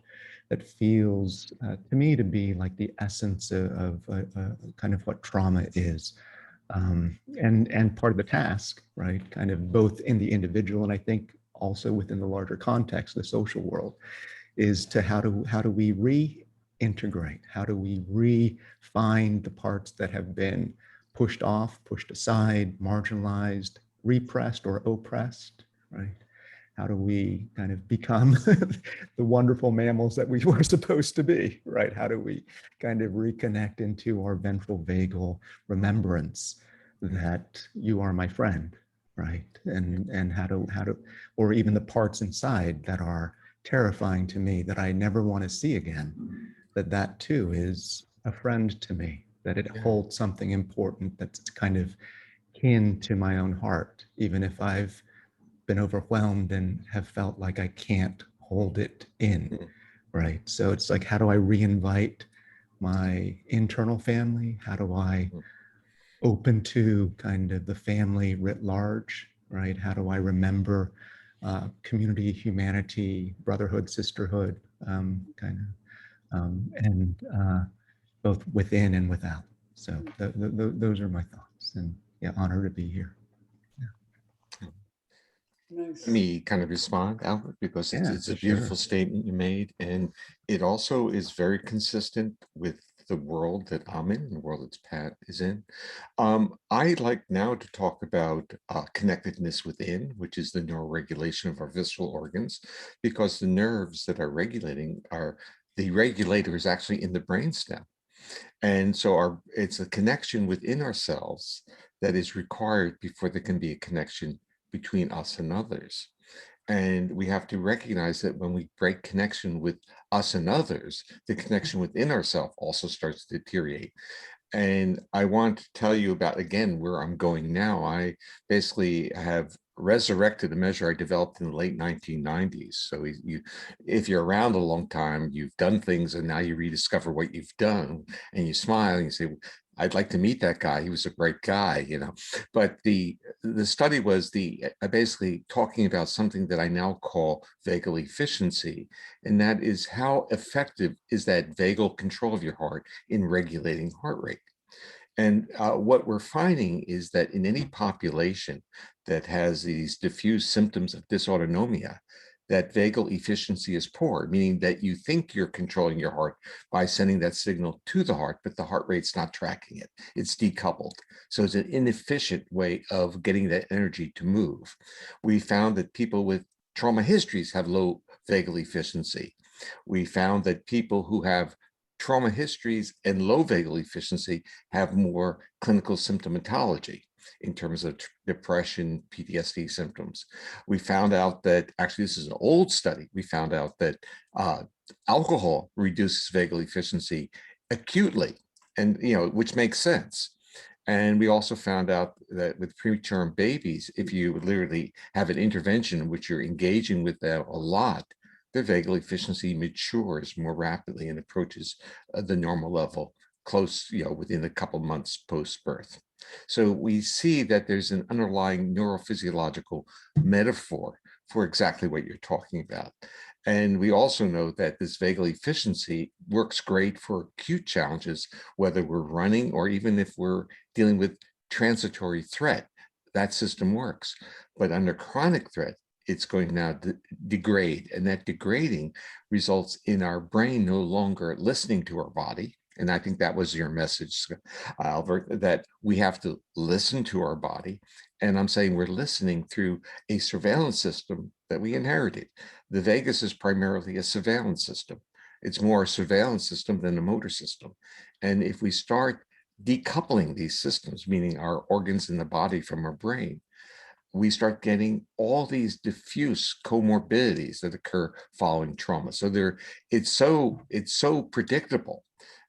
that feels to me to be like the essence of kind of what trauma is. And part of the task, right? Kind of both in the individual and I think also within the larger context, the social world, is to how do we reintegrate? How do we re-find the parts that have been pushed off, pushed aside, marginalized, repressed or oppressed, right? How do we kind of become the wonderful mammals that we were supposed to be, right? How do we kind of reconnect into our ventral vagal remembrance that you are my friend, right? And how do, or even the parts inside that are terrifying to me that I never want to see again, that too is a friend to me, that it holds something important that's kind of kin to my own heart, even if I've been overwhelmed and have felt like I can't hold it in, right? So it's like, how do I reinvite my internal family? How do I open to kind of the family writ large, right? How do I remember community, humanity, brotherhood, sisterhood, and both within and without. So those are my thoughts, and yeah, honor to be here. Nice. Let me kind of respond, Albert, because it's a beautiful statement you made, and it also is very consistent with the world that I'm in, the world that Pat is in. I like now to talk about connectedness within, which is the neuroregulation of our visceral organs, because the nerves that are regulating are, the regulator is actually in the brainstem. And so it's a connection within ourselves that is required before there can be a connection between us and others. And we have to recognize that when we break connection with us and others, the connection within ourselves also starts to deteriorate. And I want to tell you about, again, where I'm going now. I basically have resurrected a measure I developed in the late 1990s. So if you're around a long time, you've done things, and now you rediscover what you've done, and you smile and you say, I'd like to meet that guy. He was a great guy, you know. But the study was basically talking about something that I now call vagal efficiency, and that is how effective is that vagal control of your heart in regulating heart rate. And what we're finding is that in any population that has these diffuse symptoms of dysautonomia, that vagal efficiency is poor, meaning that you think you're controlling your heart by sending that signal to the heart, but the heart rate's not tracking it. It's decoupled. So it's an inefficient way of getting that energy to move. We found that people with trauma histories have low vagal efficiency. We found that people who have trauma histories and low vagal efficiency have more clinical symptomatology in terms of depression, PTSD symptoms. We found out that, actually this is an old study, we found out that alcohol reduces vagal efficiency acutely, and which makes sense. And we also found out that with preterm babies, if you literally have an intervention in which you're engaging with them a lot, their vagal efficiency matures more rapidly and approaches the normal level close, within a couple months post-birth. So we see that there's an underlying neurophysiological metaphor for exactly what you're talking about. And we also know that this vagal efficiency works great for acute challenges, whether we're running or even if we're dealing with transitory threat, that system works. But under chronic threat, it's going now to degrade, and that degrading results in our brain no longer listening to our body. And I think that was your message, Albert, that we have to listen to our body. And I'm saying we're listening through a surveillance system that we inherited. The vagus is primarily a surveillance system. It's more a surveillance system than a motor system. And if we start decoupling these systems, meaning our organs in the body from our brain, we start getting all these diffuse comorbidities that occur following trauma. So it's so predictable.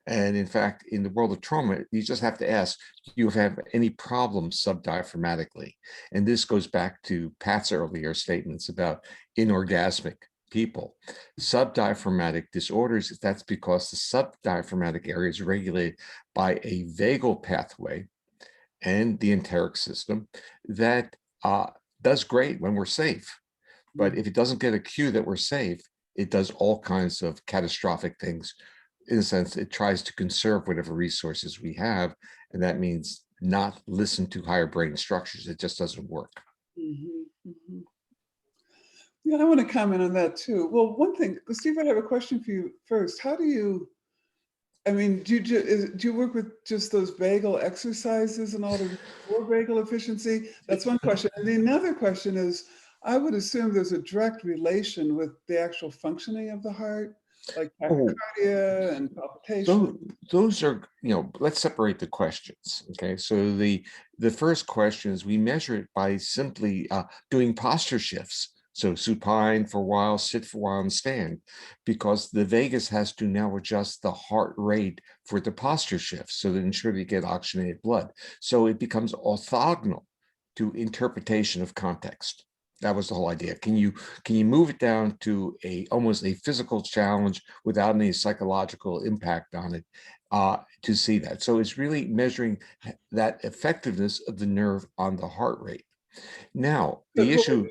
And in fact, in the world of trauma, you just have to ask, do you have any problems subdiaphragmatically? And this goes back to Pat's earlier statements about inorgasmic people. Subdiaphragmatic disorders, that's because the subdiaphragmatic area is regulated by a vagal pathway and the enteric system that does great when we're safe. But if it doesn't get a cue that we're safe, it does all kinds of catastrophic things. In a sense, it tries to conserve whatever resources we have, and that means not listen to higher brain structures. It just doesn't work. Yeah, I want to comment on that too. Well, one thing, Steve, I have a question for you first. How do you, I mean, do you work with just those vagal exercises and all to for vagal efficiency? That's one question. And the another question is, I would assume there's a direct relation with the actual functioning of the heart, like tachycardia and palpitation. Those are, let's separate the questions. Okay, so the first question is we measure it by simply doing posture shifts. So supine for a while, sit for a while, and stand, because the vagus has to now adjust the heart rate for the posture shifts so that ensure that you get oxygenated blood. So it becomes orthogonal to interpretation of context. That was the whole idea. Can you move it down to almost a physical challenge without any psychological impact on it to see that? So it's really measuring that effectiveness of the nerve on the heart rate. Now, the issue.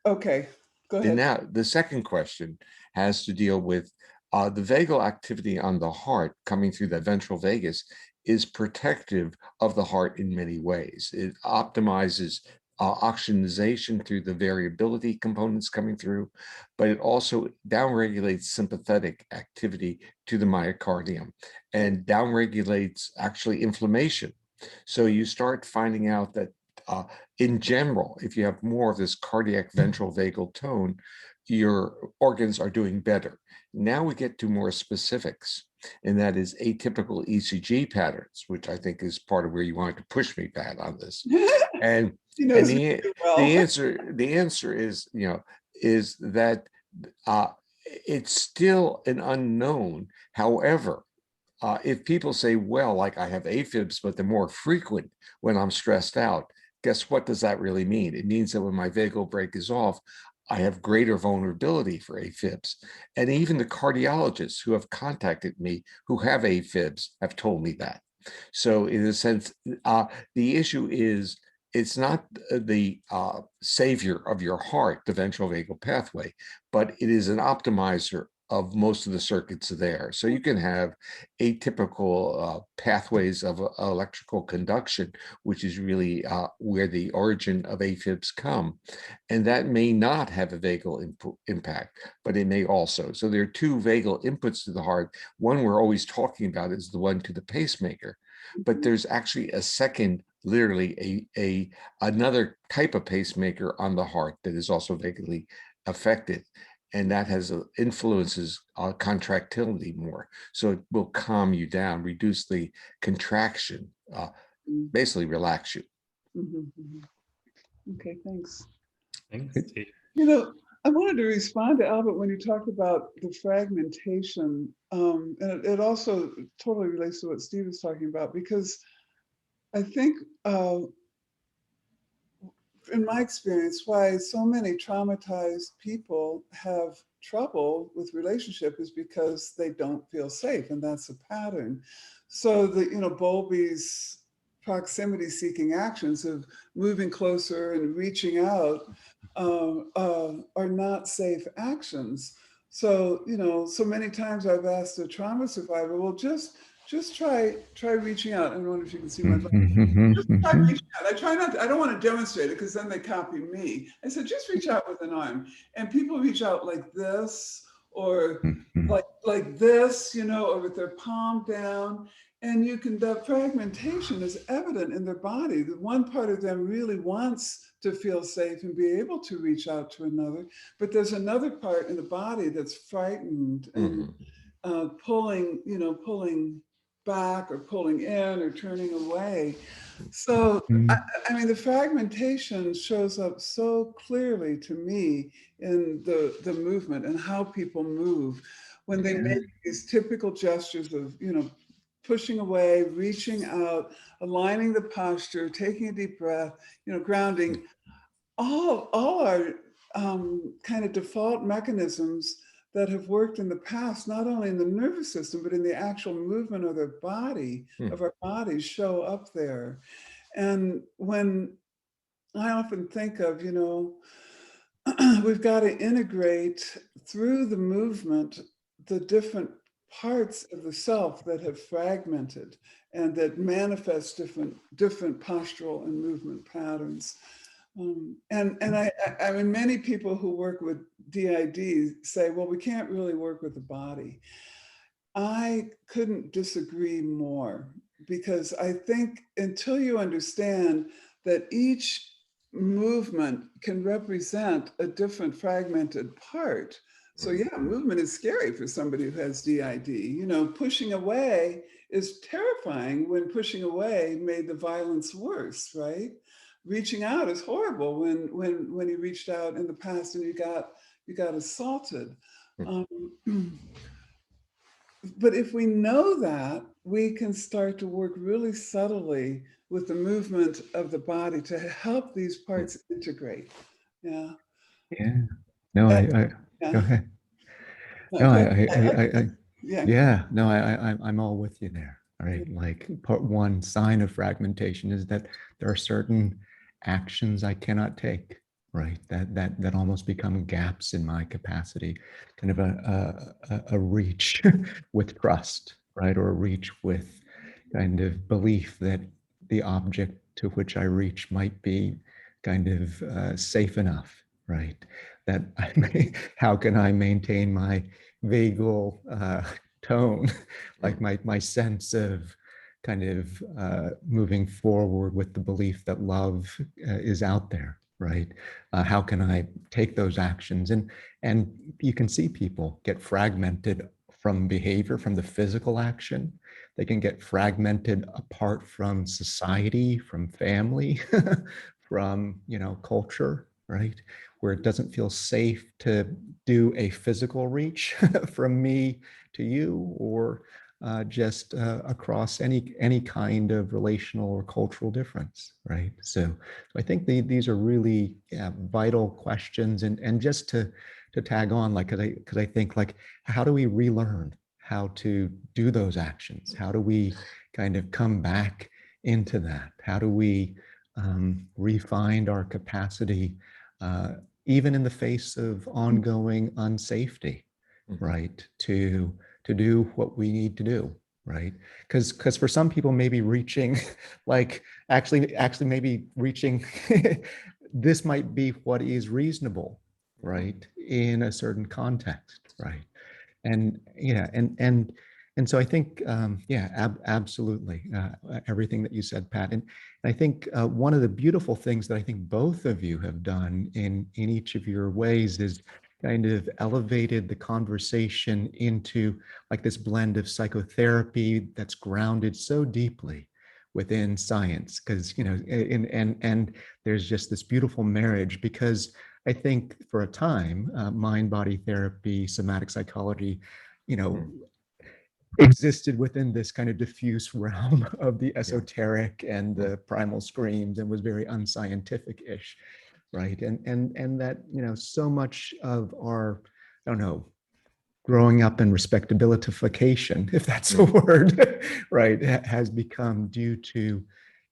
Okay, go ahead. And now the second question has to deal with the vagal activity on the heart coming through the ventral vagus is protective of the heart in many ways. It optimizes oxygenation through the variability components coming through, but it also downregulates sympathetic activity to the myocardium and downregulates actually inflammation. So you start finding out that in general, if you have more of this cardiac ventral vagal tone, your organs are doing better. Now we get to more specifics, and that is atypical ECG patterns, which I think is part of where you wanted to push me, Pat, on this. And, the answer is, is that it's still an unknown. However, if people say, well, like I have AFibs, but they're more frequent when I'm stressed out, guess what does that really mean? It means that when my vagal brake is off, I have greater vulnerability for AFibs. And even the cardiologists who have contacted me who have AFibs have told me that. So in a sense, the issue is it's not the savior of your heart, the ventral vagal pathway, but it is an optimizer of most of the circuits there. So you can have atypical pathways of electrical conduction, which is really where the origin of AFibs come. And that may not have a vagal impact, but it may also. So there are two vagal inputs to the heart. One we're always talking about is the one to the pacemaker, but there's actually a second, literally another type of pacemaker on the heart that is also vagally affected. And that has influences contractility more. So it will calm you down, reduce the contraction, basically relax you. Okay, thanks. Thanks, Steve. I wanted to respond to Albert when you talked about the fragmentation. And it also totally relates to what Steve was talking about, because I think in my experience, why so many traumatized people have trouble with relationship is because they don't feel safe, and that's a pattern. So Bowlby's proximity-seeking actions of moving closer and reaching out are not safe actions. So so many times I've asked a trauma survivor, well, just try reaching out. I don't know if you can see my phone. Just try reaching out. I don't want to demonstrate it because then they copy me. I said, just reach out with an arm. And people reach out like this, or like this, or with their palm down. And the fragmentation is evident in their body. The one part of them really wants to feel safe and be able to reach out to another. But there's another part in the body that's frightened and pulling back or pulling in or turning away. So, I mean, the fragmentation shows up so clearly to me in the movement and how people move when they make these typical gestures of, pushing away, reaching out, aligning the posture, taking a deep breath, grounding. All our kind of default mechanisms that have worked in the past, not only in the nervous system, but in the actual movement of their body, of our bodies, show up there. And when I often think of, we've got to integrate through the movement the different parts of the self that have fragmented and that manifest different postural and movement patterns. And I mean, many people who work with DID say, well, we can't really work with the body. I couldn't disagree more, because I think until you understand that each movement can represent a different fragmented part. So yeah, movement is scary for somebody who has DID. You know, pushing away is terrifying when pushing away made the violence worse, right? Reaching out is horrible when you reached out in the past and you got assaulted. But if we know that, we can start to work really subtly with the movement of the body to help these parts integrate. Yeah. Yeah. No, yeah. Go ahead. No, I'm all with you there. All right. Like part one sign of fragmentation is that there are certain actions I cannot take, right? That almost become gaps in my capacity, kind of a reach with trust, right? Or a reach with kind of belief that the object to which I reach might be kind of safe enough, right? That how can I maintain my vagal tone, like my sense of kind of moving forward with the belief that love is out there, right? How can I take those actions? And you can see people get fragmented from behavior, from the physical action. They can get fragmented apart from society, from family, from, you know, culture, right? Where it doesn't feel safe to do a physical reach from me to you, or just across any kind of relational or cultural difference, right? So I think these are really vital questions, and just to tag on, like, because I think, like, how do we relearn how to do those actions? How do we kind of come back into that? How do we refine our capacity, even in the face of ongoing unsafety, right? To do what we need to do, right? Because for some people, maybe reaching, like actually maybe reaching, this might be what is reasonable, right? In a certain context, right? And yeah, and so I think, yeah, absolutely, everything that you said, Pat. And I think one of the beautiful things that I think both of you have done in each of your ways is kind of elevated the conversation into like this blend of psychotherapy that's grounded so deeply within science, because, you know, and there's just this beautiful marriage, because I think for a time, mind-body therapy, somatic psychology, you know, existed within this kind of diffuse realm of the esoteric and the primal screams, and was very unscientific-ish, right? And that, you know, so much of our, I don't know, growing up in respectabilitification, if that's a word, right, has become due to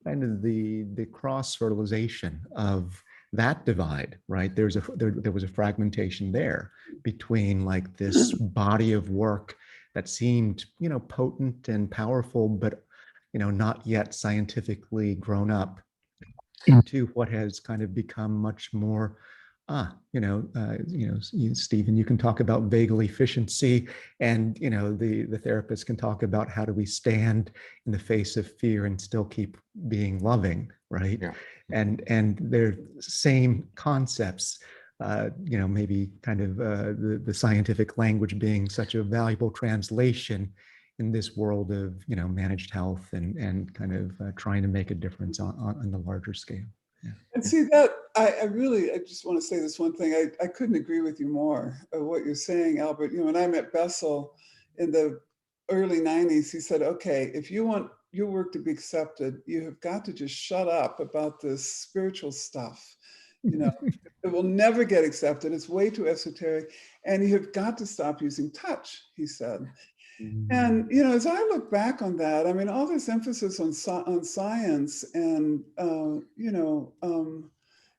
kind of the cross-fertilization of that divide, right? There was a fragmentation there between like this body of work that seemed, you know, potent and powerful, but, you know, not yet scientifically grown up, into what has kind of become much more, Stephen, you can talk about vagal efficiency, and, you know, the therapist can talk about how do we stand in the face of fear and still keep being loving, right? Yeah. And they're same concepts, you know, maybe kind of the scientific language being such a valuable translation in this world of, you know, managed health and kind of trying to make a difference on the larger scale. Yeah. And see that, I just want to say this one thing. I couldn't agree with you more of what you're saying, Albert. You know, when I met Bessel in the early 90s, he said, okay, if you want your work to be accepted, you have got to just shut up about this spiritual stuff. You know, it will never get accepted. It's way too esoteric. And you have got to stop using touch, he said. And, you know, as I look back on that, I mean, all this emphasis on science and,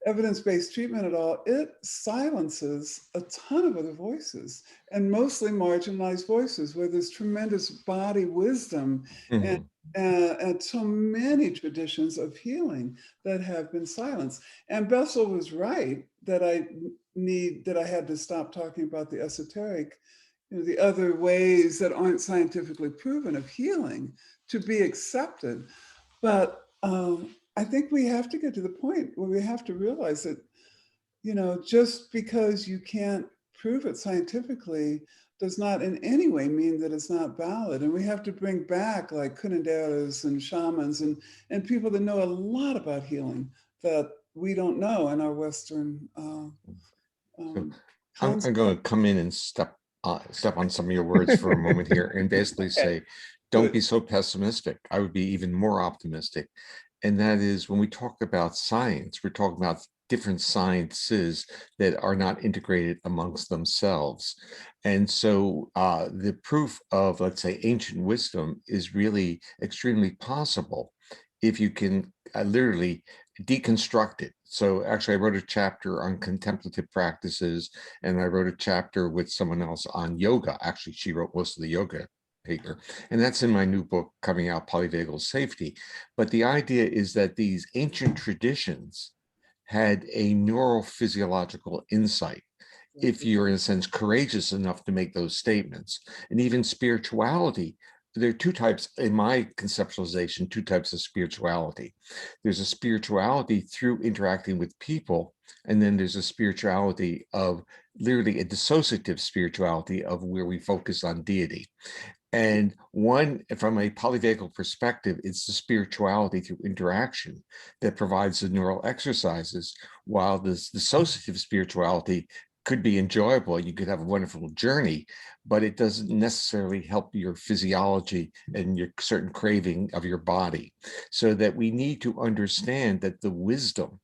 evidence-based treatment at all, it silences a ton of other voices, and mostly marginalized voices, where there's tremendous body wisdom and so many traditions of healing that have been silenced. And Bessel was right that I had to stop talking about the esoteric, the other ways that aren't scientifically proven of healing to be accepted. But I think we have to get to the point where we have to realize that, just because you can't prove it scientifically does not in any way mean that it's not valid. And we have to bring back like curanderos and shamans and people that know a lot about healing that we don't know in our Western I'm going to come in and step on some of your words for a moment here and basically say, don't be so pessimistic. I would be even more optimistic. And that is, when we talk about science, we're talking about different sciences that are not integrated amongst themselves. And so the proof of, let's say, ancient wisdom is really extremely possible if you can literally deconstruct it. So actually, I wrote a chapter on contemplative practices, and I wrote a chapter with someone else on yoga. Actually, she wrote most of the yoga paper, and that's in my new book coming out, Polyvagal Safety. But the idea is that these ancient traditions had a neurophysiological insight if you're, in a sense, courageous enough to make those statements. And even spirituality, there are two types, in my conceptualization, two types of spirituality. There's a spirituality through interacting with people, and then there's a spirituality of literally a dissociative spirituality of where we focus on deity. And one, from a polyvagal perspective, it's the spirituality through interaction that provides the neural exercises, while this dissociative spirituality could be enjoyable. You could have a wonderful journey, but it doesn't necessarily help your physiology and your certain craving of your body. So that we need to understand that the wisdom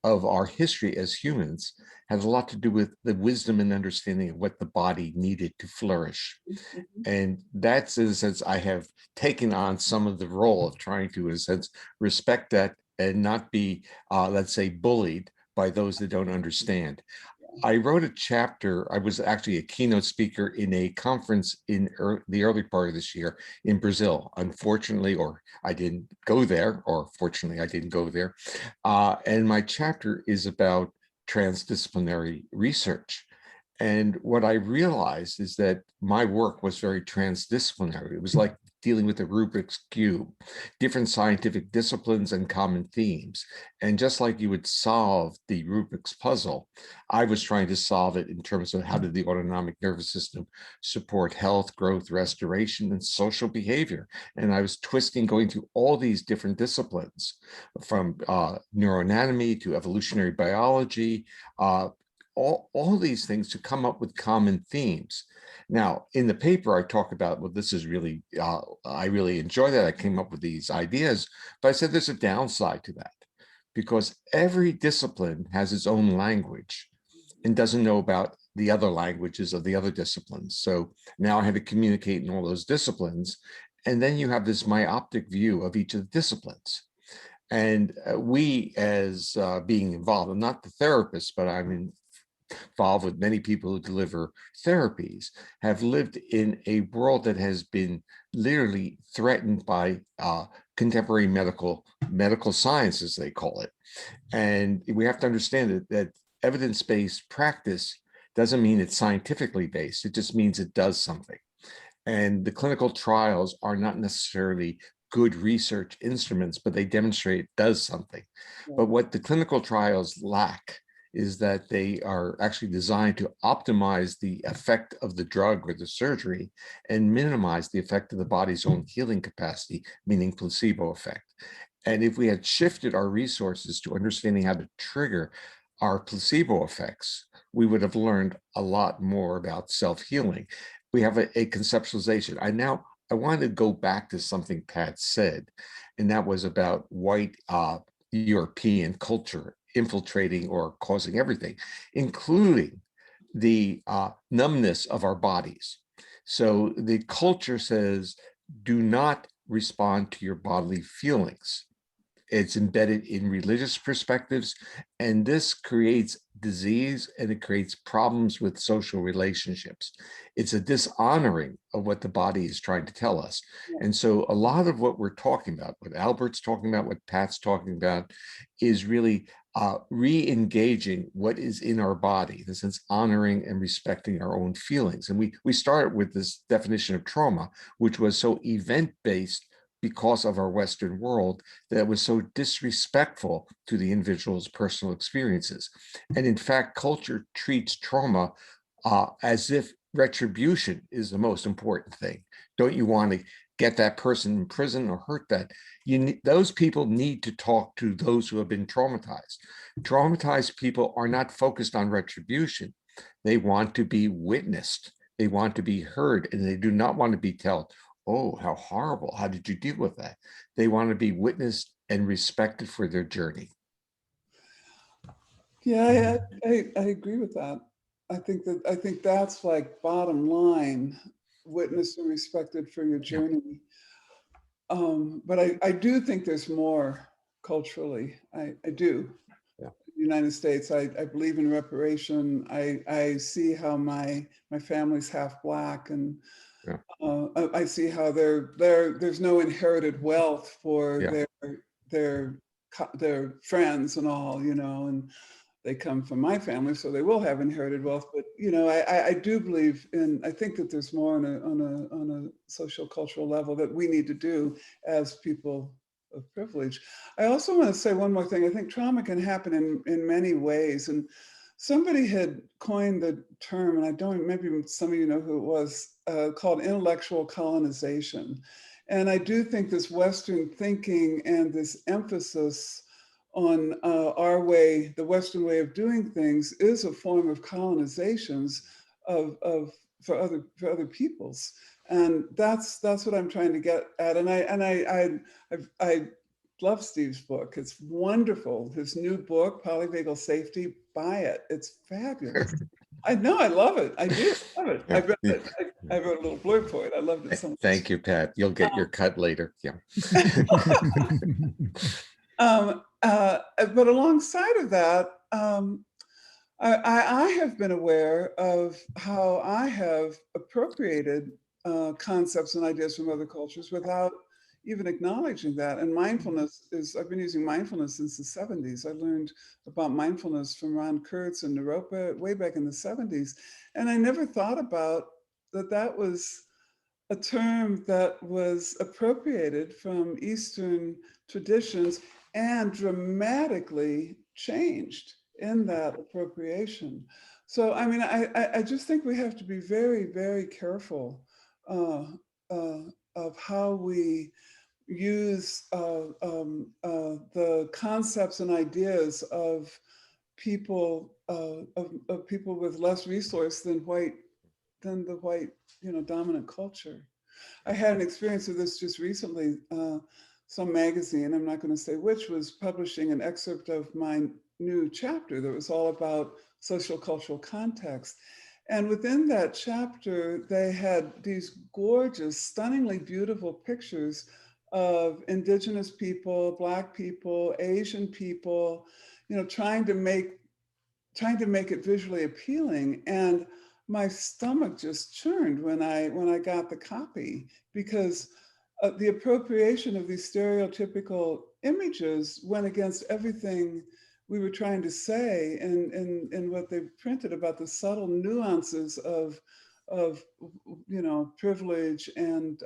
of our history as humans has a lot to do with the wisdom and understanding of what the body needed to flourish. And that's, in a sense, I have taken on some of the role of trying to, in a sense, respect that and not be, let's say, bullied by those that don't understand. I wrote a chapter. I was actually a keynote speaker in a conference in the early part of this year in Brazil. Unfortunately, or I didn't go there, or fortunately, I didn't go there. And my chapter is about transdisciplinary research. And what I realized is that my work was very transdisciplinary. It was like dealing with the Rubik's Cube, different scientific disciplines and common themes. And just like you would solve the Rubik's puzzle, I was trying to solve it in terms of how did the autonomic nervous system support health, growth, restoration, and social behavior. And I was going through all these different disciplines, from neuroanatomy to evolutionary biology, all these things to come up with common themes. Now, in the paper, I talk about, well, this is really, I really enjoy that. I came up with these ideas, but I said there's a downside to that, because every discipline has its own language and doesn't know about the other languages of the other disciplines. So now I had to communicate in all those disciplines. And then you have this myopic view of each of the disciplines. And we, as being involved, I'm not the therapist, but I'm involved with many people who deliver therapies, have lived in a world that has been literally threatened by contemporary medical science, as they call it. And we have to understand that evidence-based practice doesn't mean it's scientifically based. It just means it does something. And the clinical trials are not necessarily good research instruments, but they demonstrate it does something. But what the clinical trials lack is that they are actually designed to optimize the effect of the drug or the surgery and minimize the effect of the body's own healing capacity, meaning placebo effect. And if we had shifted our resources to understanding how to trigger our placebo effects, we would have learned a lot more about self-healing. We have a conceptualization. I wanted to go back to something Pat said, and that was about white European culture infiltrating or causing everything, including the numbness of our bodies. So the culture says, do not respond to your bodily feelings. it's embedded in religious perspectives, and this creates disease and it creates problems with social relationships. It's a dishonoring of what the body is trying to tell us. And so a lot of what we're talking about, what Albert's talking about, what Pat's talking about, is really re-engaging what is in our body, in the sense honoring and respecting our own feelings. And we started with this definition of trauma, which was so event-based because of our Western world, that was so disrespectful to the individual's personal experiences. And in fact, culture treats trauma as if retribution is the most important thing. Don't you want to get that person in prison or hurt that? Those people need to talk to those who have been traumatized. Traumatized people are not focused on retribution. They want to be witnessed. They want to be heard, and they do not want to be told, oh, how horrible. How did you deal with that? They want to be witnessed and respected for their journey. Yeah, I agree with that. I think that's like bottom line, witnessed and respected for your journey. But I do think there's more culturally. I do. Yeah. In the United States, I believe in reparation. I see how my family's half Black, and I see how there's no inherited wealth for their friends and all, and they come from my family, so they will have inherited wealth. But I do believe in. I think that there's more on a social cultural level that we need to do as people of privilege. I also want to say one more thing. I think trauma can happen in many ways, and somebody had coined the term, and I don't. Maybe some of you know who it was, called intellectual colonization. And I do think this Western thinking and this emphasis on our way, the Western way of doing things, is a form of colonizations for other peoples, and that's what I'm trying to get at. And I love Steve's book. It's wonderful. His new book, Polyvagal Safety. Buy it. It's fabulous. I know. I love it. I do love it. Yeah. I wrote a little blurb for it. I loved it so much. Thank you, Pat. You'll get your cut later. Yeah. But alongside of that, I have been aware of how I have appropriated concepts and ideas from other cultures without even acknowledging that. And mindfulness I've been using mindfulness since the 70s. I learned about mindfulness from Ron Kurtz and Naropa way back in the 70s. And I never thought about that was a term that was appropriated from Eastern traditions and dramatically changed in that appropriation. So, I mean, I just think we have to be very, very careful of how we use the concepts and ideas of people of people with less resource than the white dominant culture. I had an experience of this just recently. Some magazine, I'm not going to say which, was publishing an excerpt of my new chapter that was all about social cultural context. And within that chapter, they had these gorgeous, stunningly beautiful pictures of Indigenous people, Black people, Asian people, trying to make it visually appealing. And my stomach just churned when I got the copy, because the appropriation of these stereotypical images went against everything we were trying to say in what they printed about the subtle nuances of privilege and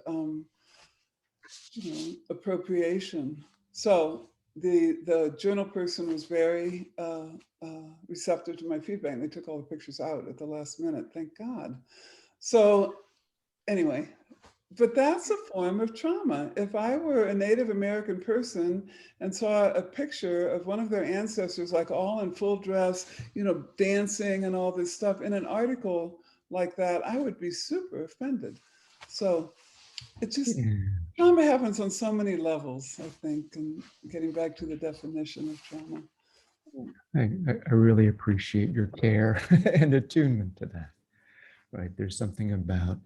appropriation. So the journal person was very receptive to my feedback, and they took all the pictures out at the last minute, thank God. So anyway, but that's a form of trauma. If I were a Native American person and saw a picture of one of their ancestors, like all in full dress, dancing and all this stuff in an article like that, I would be super offended. So it just, trauma happens on so many levels, I think, and getting back to the definition of trauma. I really appreciate your care and attunement to that, right? There's something about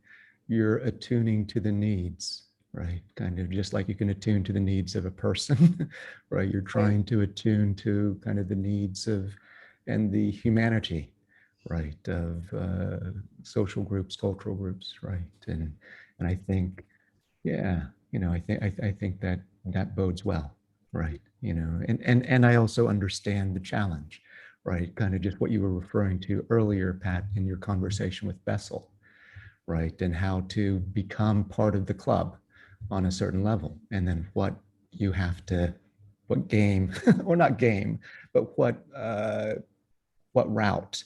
you're attuning to the needs right? Kind of just like you can attune to the needs of a person, right? You're trying to attune to kind of the needs of and the humanity, right, of social groups, cultural groups, right? And I think, yeah, I think that that bodes well, right? And I also understand the challenge, right? Kind of just what you were referring to earlier, Pat, in your conversation with Bessel, right? And how to become part of the club on a certain level, and then what you have to, what game, or not game, but what route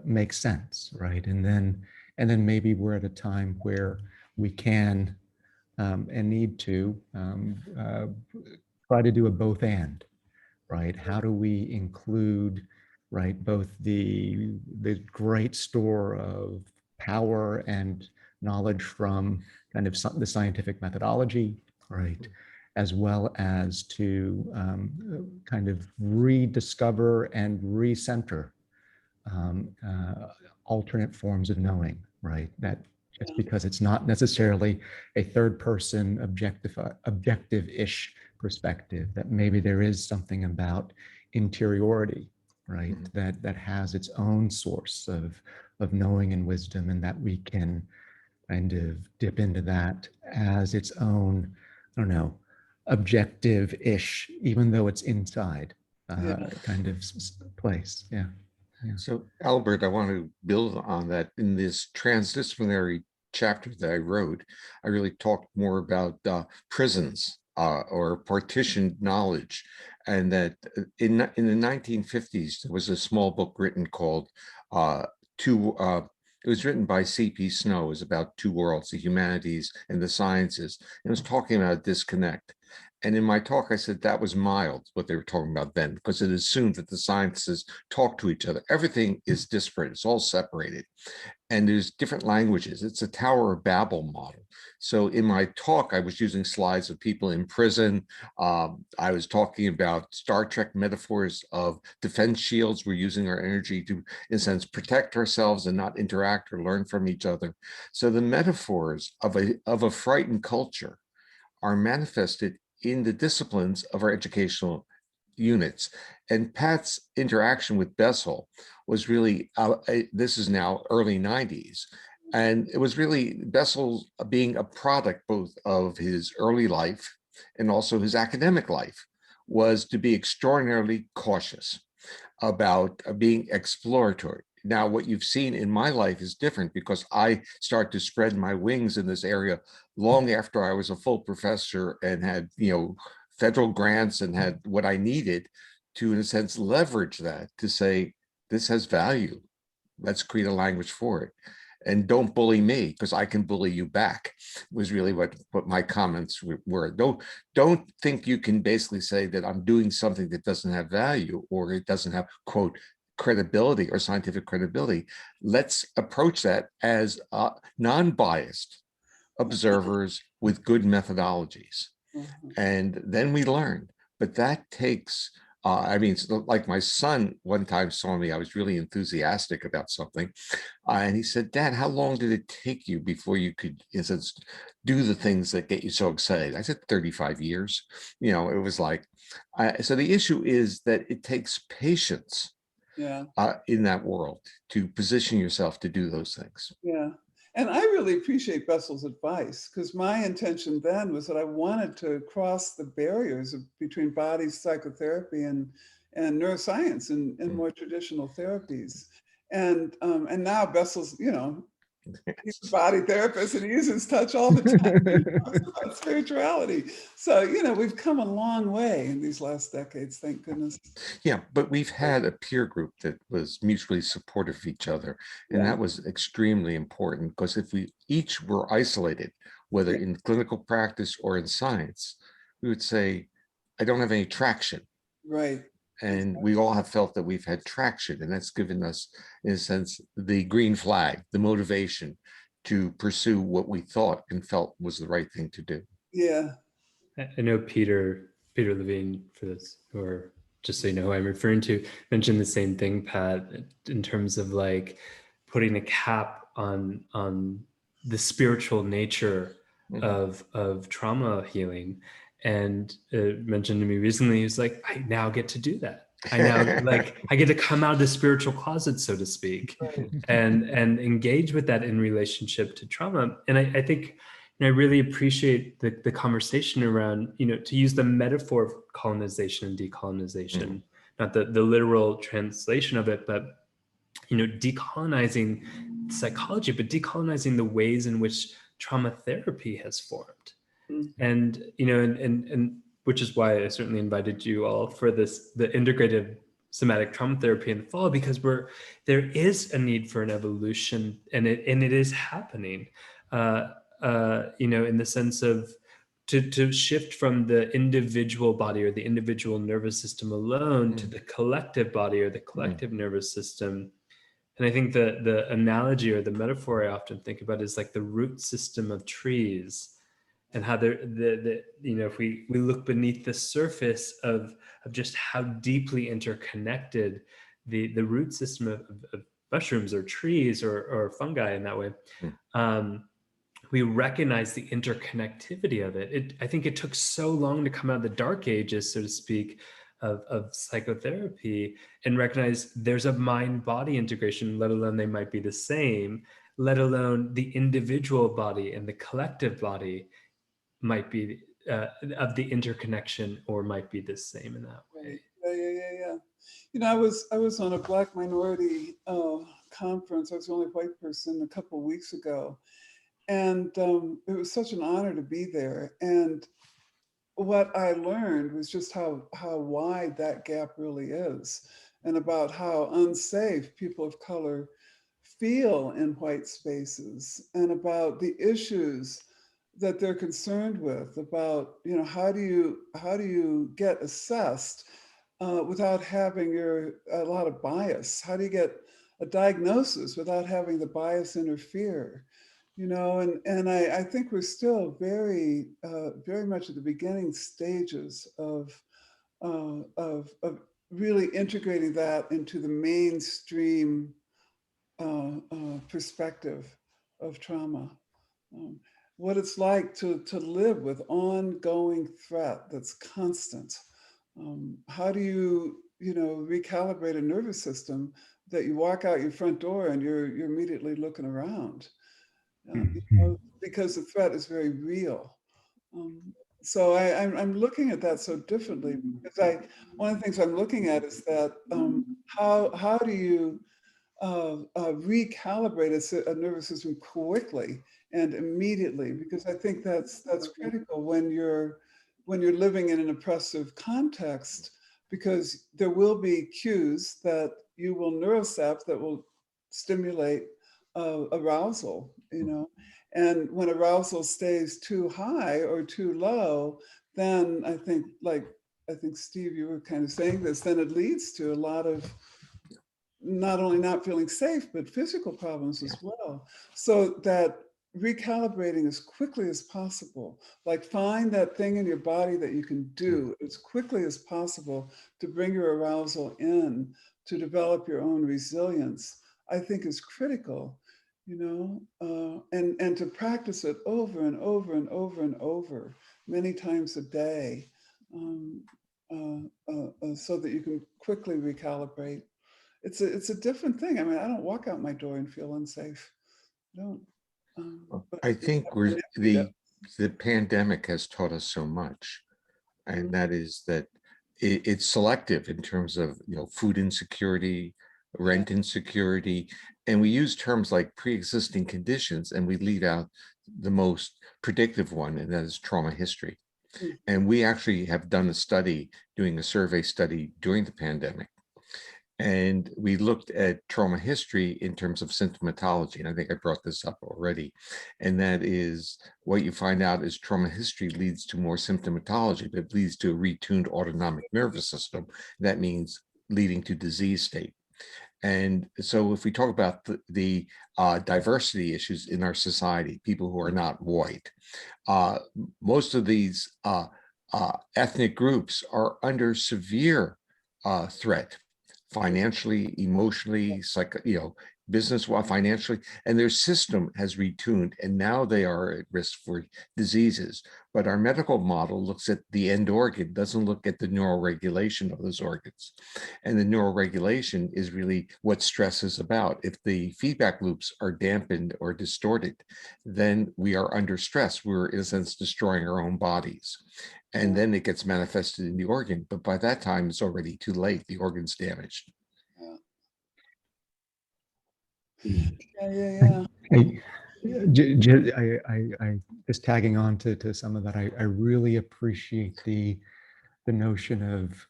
makes sense, right? And then maybe we're at a time where we can and need to try to do a both and, right? How do we include, right, both the great store of power and knowledge from kind of the scientific methodology, right, as well as to kind of rediscover and recenter alternate forms of knowing, right? That just because it's not necessarily a third person objective-ish perspective, that maybe there is something about interiority, right? That has its own source of knowing and wisdom, and that we can kind of dip into that as its own, I don't know, objective-ish, even though it's inside kind of place. Yeah. So Albert, I want to build on that. In this transdisciplinary chapter that I wrote, I really talked more about prisons or partitioned knowledge, and that in the 1950s there was a small book written called it was written by C.P. Snow. It was about two worlds, the humanities and the sciences. And it was talking about a disconnect. And in my talk, I said that was mild, what they were talking about then, because it assumed that the sciences talk to each other. Everything is disparate. It's all separated. And there's different languages. It's a Tower of Babel model. So in my talk, I was using slides of people in prison. I was talking about Star Trek metaphors of defense shields. We're using our energy to, in a sense, protect ourselves and not interact or learn from each other. So the metaphors of a frightened culture are manifested in the disciplines of our educational units. And Pat's interaction with Bessel was really, this is now early 90s, and it was really Bessel being a product both of his early life and also his academic life, was to be extraordinarily cautious about being exploratory. Now, what you've seen in my life is different, because I started to spread my wings in this area long after I was a full professor and had, federal grants and had what I needed to, in a sense, leverage that to say, this has value. Let's create a language for it. And don't bully me, because I can bully you back, was really what my comments were. Don't think you can basically say that I'm doing something that doesn't have value, or it doesn't have, quote, credibility or scientific credibility. Let's approach that as non-biased observers with good methodologies. And then we learn. But that takes, like my son one time saw me, I was really enthusiastic about something. And he said, Dad, how long did it take you before you could, in a sense, do the things that get you so excited? I said, 35 years. It was like, so the issue is that it takes patience in that world to position yourself to do those things. Yeah. And I really appreciate Bessel's advice, because my intention then was that I wanted to cross the barriers between body psychotherapy and neuroscience and more traditional therapies. And now Bessel's, he's a body therapist and he uses touch all the time about spirituality. So, we've come a long way in these last decades, thank goodness. Yeah, but we've had a peer group that was mutually supportive of each other. And that was extremely important, because if we each were isolated, whether in clinical practice or in science, we would say, I don't have any traction. Right. And we all have felt that we've had traction, and that's given us, in a sense, the green flag, the motivation to pursue what we thought and felt was the right thing to do. Yeah. I know Peter Levine, for this, or just so you know who I'm referring to, mentioned the same thing, Pat, in terms of like putting a cap on the spiritual nature of trauma healing, and mentioned to me recently, he was like, I now get to do that. I now I get to come out of the spiritual closet, so to speak, and engage with that in relationship to trauma. And I think, I really appreciate the conversation around, to use the metaphor of colonization and decolonization, not the literal translation of it, but decolonizing psychology, but decolonizing the ways in which trauma therapy has formed. And and which is why I certainly invited you all for the integrative somatic trauma therapy in the fall, because there is a need for an evolution, and it is happening, in the sense of to shift from the individual body or the individual nervous system alone to the collective body or the collective nervous system. And I think the analogy or the metaphor I often think about is like the root system of trees, and how if we look beneath the surface of just how deeply interconnected the root system of mushrooms or trees or fungi in that way, we recognize the interconnectivity of it. I think it took so long to come out of the dark ages, so to speak, of psychotherapy, and recognize there's a mind-body integration, let alone they might be the same, let alone the individual body and the collective body might be of the interconnection, or might be the same in that way. Yeah. I was on a Black minority conference. I was the only white person a couple of weeks ago. And it was such an honor to be there. And what I learned was just how wide that gap really is, and about how unsafe people of color feel in white spaces, and about the issues that they're concerned with, about, how do you get assessed without having a lot of bias? How do you get a diagnosis without having the bias interfere? And I think we're still very, very much at the beginning stages of really integrating that into the mainstream perspective of trauma. What it's like to live with ongoing threat that's constant. How do you, recalibrate a nervous system that you walk out your front door and you're immediately looking around? Because the threat is very real. So I'm looking at that so differently, because one of the things I'm looking at is that how do you recalibrate a nervous system quickly and immediately? Because I think that's critical when you're living in an oppressive context, because there will be cues that you will neurocept that will stimulate arousal, and when arousal stays too high or too low, then I think Steve, you were kind of saying this, then it leads to a lot of not only not feeling safe, but physical problems as well. So that recalibrating as quickly as possible, like find that thing in your body that you can do as quickly as possible to bring your arousal in, to develop your own resilience, I think is critical, and to practice it over and over and over and over, many times a day, so that you can quickly recalibrate. It's a different thing. I mean, I don't walk out my door and feel unsafe. I don't. I think the pandemic has taught us so much, and that is that it's selective in terms of food insecurity, rent insecurity, and we use terms like pre-existing conditions, and we leave out the most predictive one, and that is trauma history. And we actually have done a study, doing a survey study during the pandemic, and we looked at trauma history in terms of symptomatology. And I think I brought this up already. And that is, what you find out is trauma history leads to more symptomatology, but it leads to a retuned autonomic nervous system. That means leading to disease state. And so if we talk about the diversity issues in our society, people who are not white, most of these ethnic groups are under severe threat, financially, emotionally, business, while financially, and their system has retuned, and now they are at risk for diseases. But our medical model looks at the end organ, doesn't look at the neural regulation of those organs. And the neural regulation is really what stress is about. If the feedback loops are dampened or distorted, then we are under stress. We're, in a sense, destroying our own bodies. And then it gets manifested in the organ. But by that time, it's already too late. The organ's damaged. Yeah. I just tagging on to some of that. I really appreciate the notion of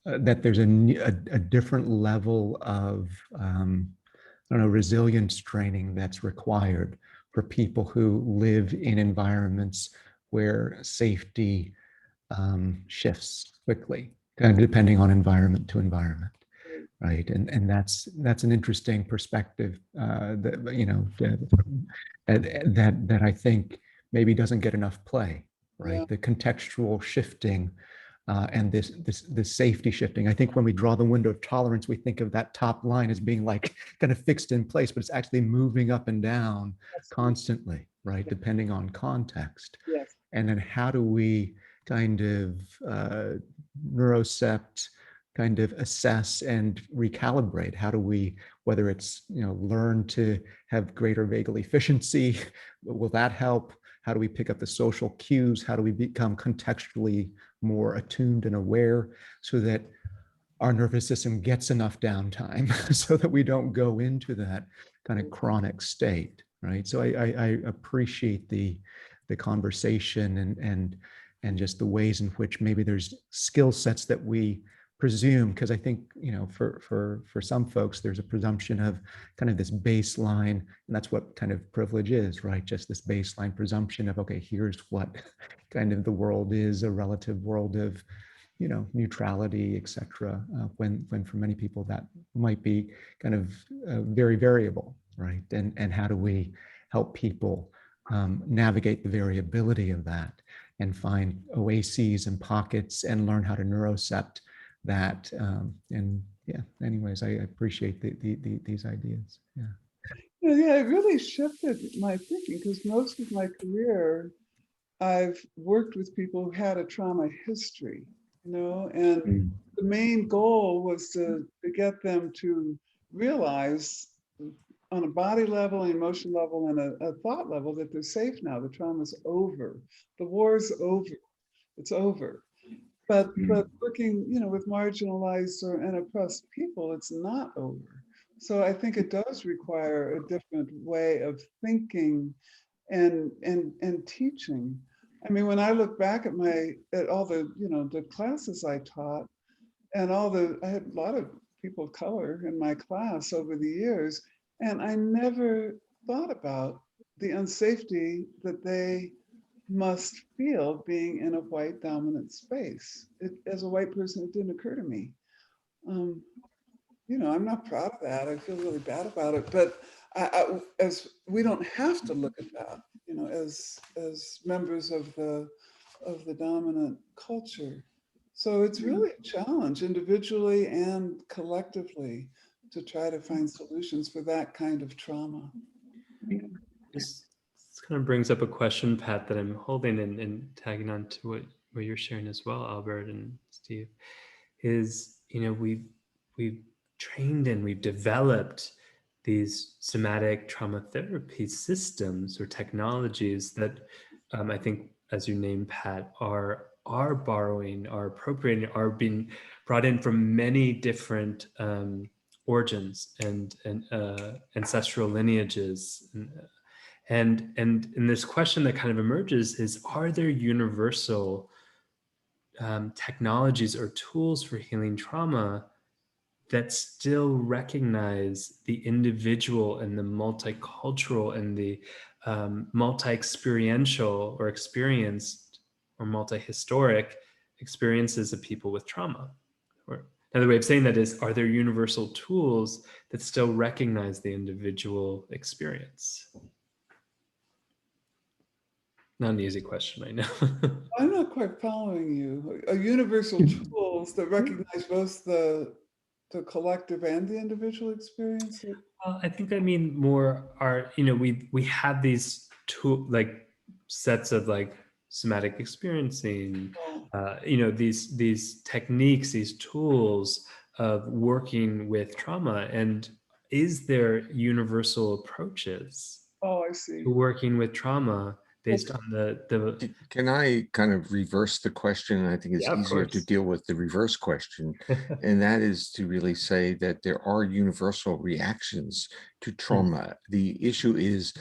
that there's a different level of I don't know, resilience training that's required for people who live in environments where safety shifts quickly, kind of depending on environment to environment. Right, and that's an interesting perspective that you know that I think maybe doesn't get enough play. Right, the contextual shifting and this safety shifting. I think when we draw the window of tolerance, we think of that top line as being like kind of fixed in place, but it's actually moving up and down constantly. Right, depending on context. Yes. And then how do we kind of neurocept, kind of assess and recalibrate? How do we, whether it's, you know, learn to have greater vagal efficiency, will that help? How do we pick up the social cues? How do we become contextually more attuned and aware so that our nervous system gets enough downtime so that we don't go into that kind of chronic state, right? So I appreciate the conversation and just the ways in which maybe there's skill sets that we presume, because I think, you know, for some folks, there's a presumption of kind of this baseline, and that's what kind of privilege is, right? Just this baseline presumption of, okay, here's what kind of the world is, a relative world of, you know, neutrality, et cetera, when for many people that might be kind of very variable, right? And how do we help people navigate the variability of that and find oases and pockets and learn how to neurocept that. And yeah, anyways, I appreciate these ideas. Yeah, it really shifted my thinking, because most of my career, I've worked with people who had a trauma history, you know, and the main goal was to get them to realize on a body level, an emotion level, and a thought level that they're safe now. The trauma's over. The war's over. It's over. But working, you know, with marginalized and oppressed people, it's not over. So I think it does require a different way of thinking and teaching. I mean, when I look back at all the, you know, the classes I taught, and I had a lot of people of color in my class over the years, and I never thought about the unsafety that they must feel being in a white dominant space. As a white person, it didn't occur to me. You know, I'm not proud of that. I feel really bad about it, but as we don't have to look at that, you know, as members of the dominant culture. So it's really a challenge individually and collectively to try to find solutions for that kind of trauma. This kind of brings up a question, Pat, that I'm holding and tagging on to what you're sharing as well, Albert and Steve, is, you know, we've trained and we've developed these somatic trauma therapy systems or technologies that I think, as you name, Pat, are borrowing, are appropriating, are being brought in from many different origins and ancestral lineages. And this question that kind of emerges is, are there universal technologies or tools for healing trauma that still recognize the individual and the multicultural and the multi-experiential or experienced or multi-historic experiences of people with trauma? Or another way of saying that is, are there universal tools that still recognize the individual experience? Not an easy question, I know. I'm not quite following you. Universal tools that recognize both the the collective and the individual experience? I think I mean more our, we have these sets of like somatic experiencing, these techniques, these tools of working with trauma. And is there universal approaches I see. to working with trauma based on the Can I kind of reverse the question? I think it's easier to deal with the reverse question. And that is to really say that there are universal reactions to trauma. The issue is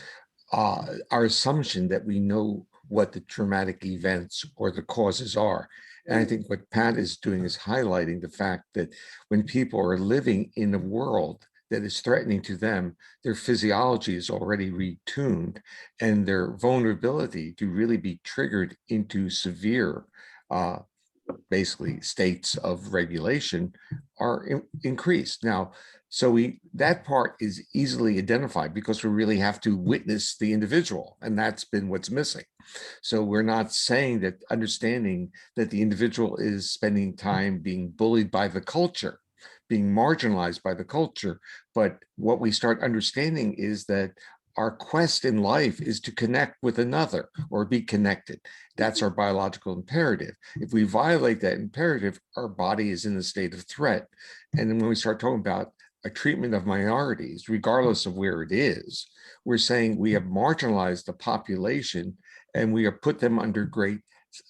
our assumption that we know what the traumatic events or the causes are. And I think what Pat is doing is highlighting the fact that when people are living in a world that is threatening to them, their physiology is already retuned, and their vulnerability to really be triggered into severe, basically states of regulation are increased. Now, so that part is easily identified because we really have to witness the individual, and that's been what's missing. So we're not saying that understanding that the individual is spending time being bullied by the culture, being marginalized by the culture, but what we start understanding is that our quest in life is to connect with another or be connected. That's our biological imperative. If we violate that imperative, our body is in a state of threat. And then when we start talking about a treatment of minorities, regardless of where it is, we're saying we have marginalized the population and we have put them under great,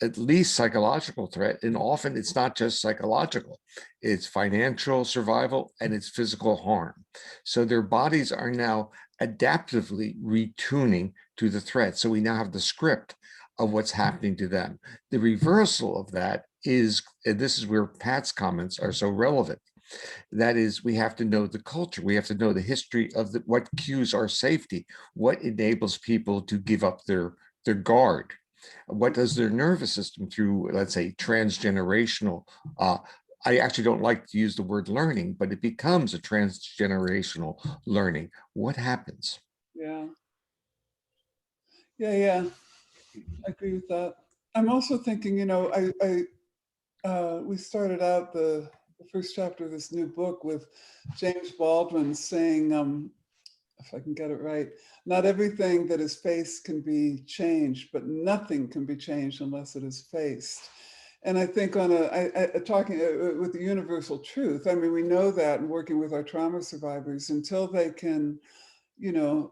at least psychological threat. And often it's not just psychological, it's financial survival and it's physical harm. So their bodies are now adaptively retuning to the threat. So we now have the script of what's happening to them. The reversal of that is, and this is where Pat's comments are so relevant, that is, we have to know the culture. We have to know the history of what cues our safety, what enables people to give up their guard. What does their nervous system through, let's say, transgenerational, I actually don't like to use the word learning, but it becomes a transgenerational learning. What happens? Yeah. I agree with that. I'm also thinking, we started out the first chapter of this new book with James Baldwin saying, if I can get it right, not everything that is faced can be changed, but nothing can be changed unless it is faced. And I think talking with the universal truth, I mean, we know that in working with our trauma survivors, until they can, Anna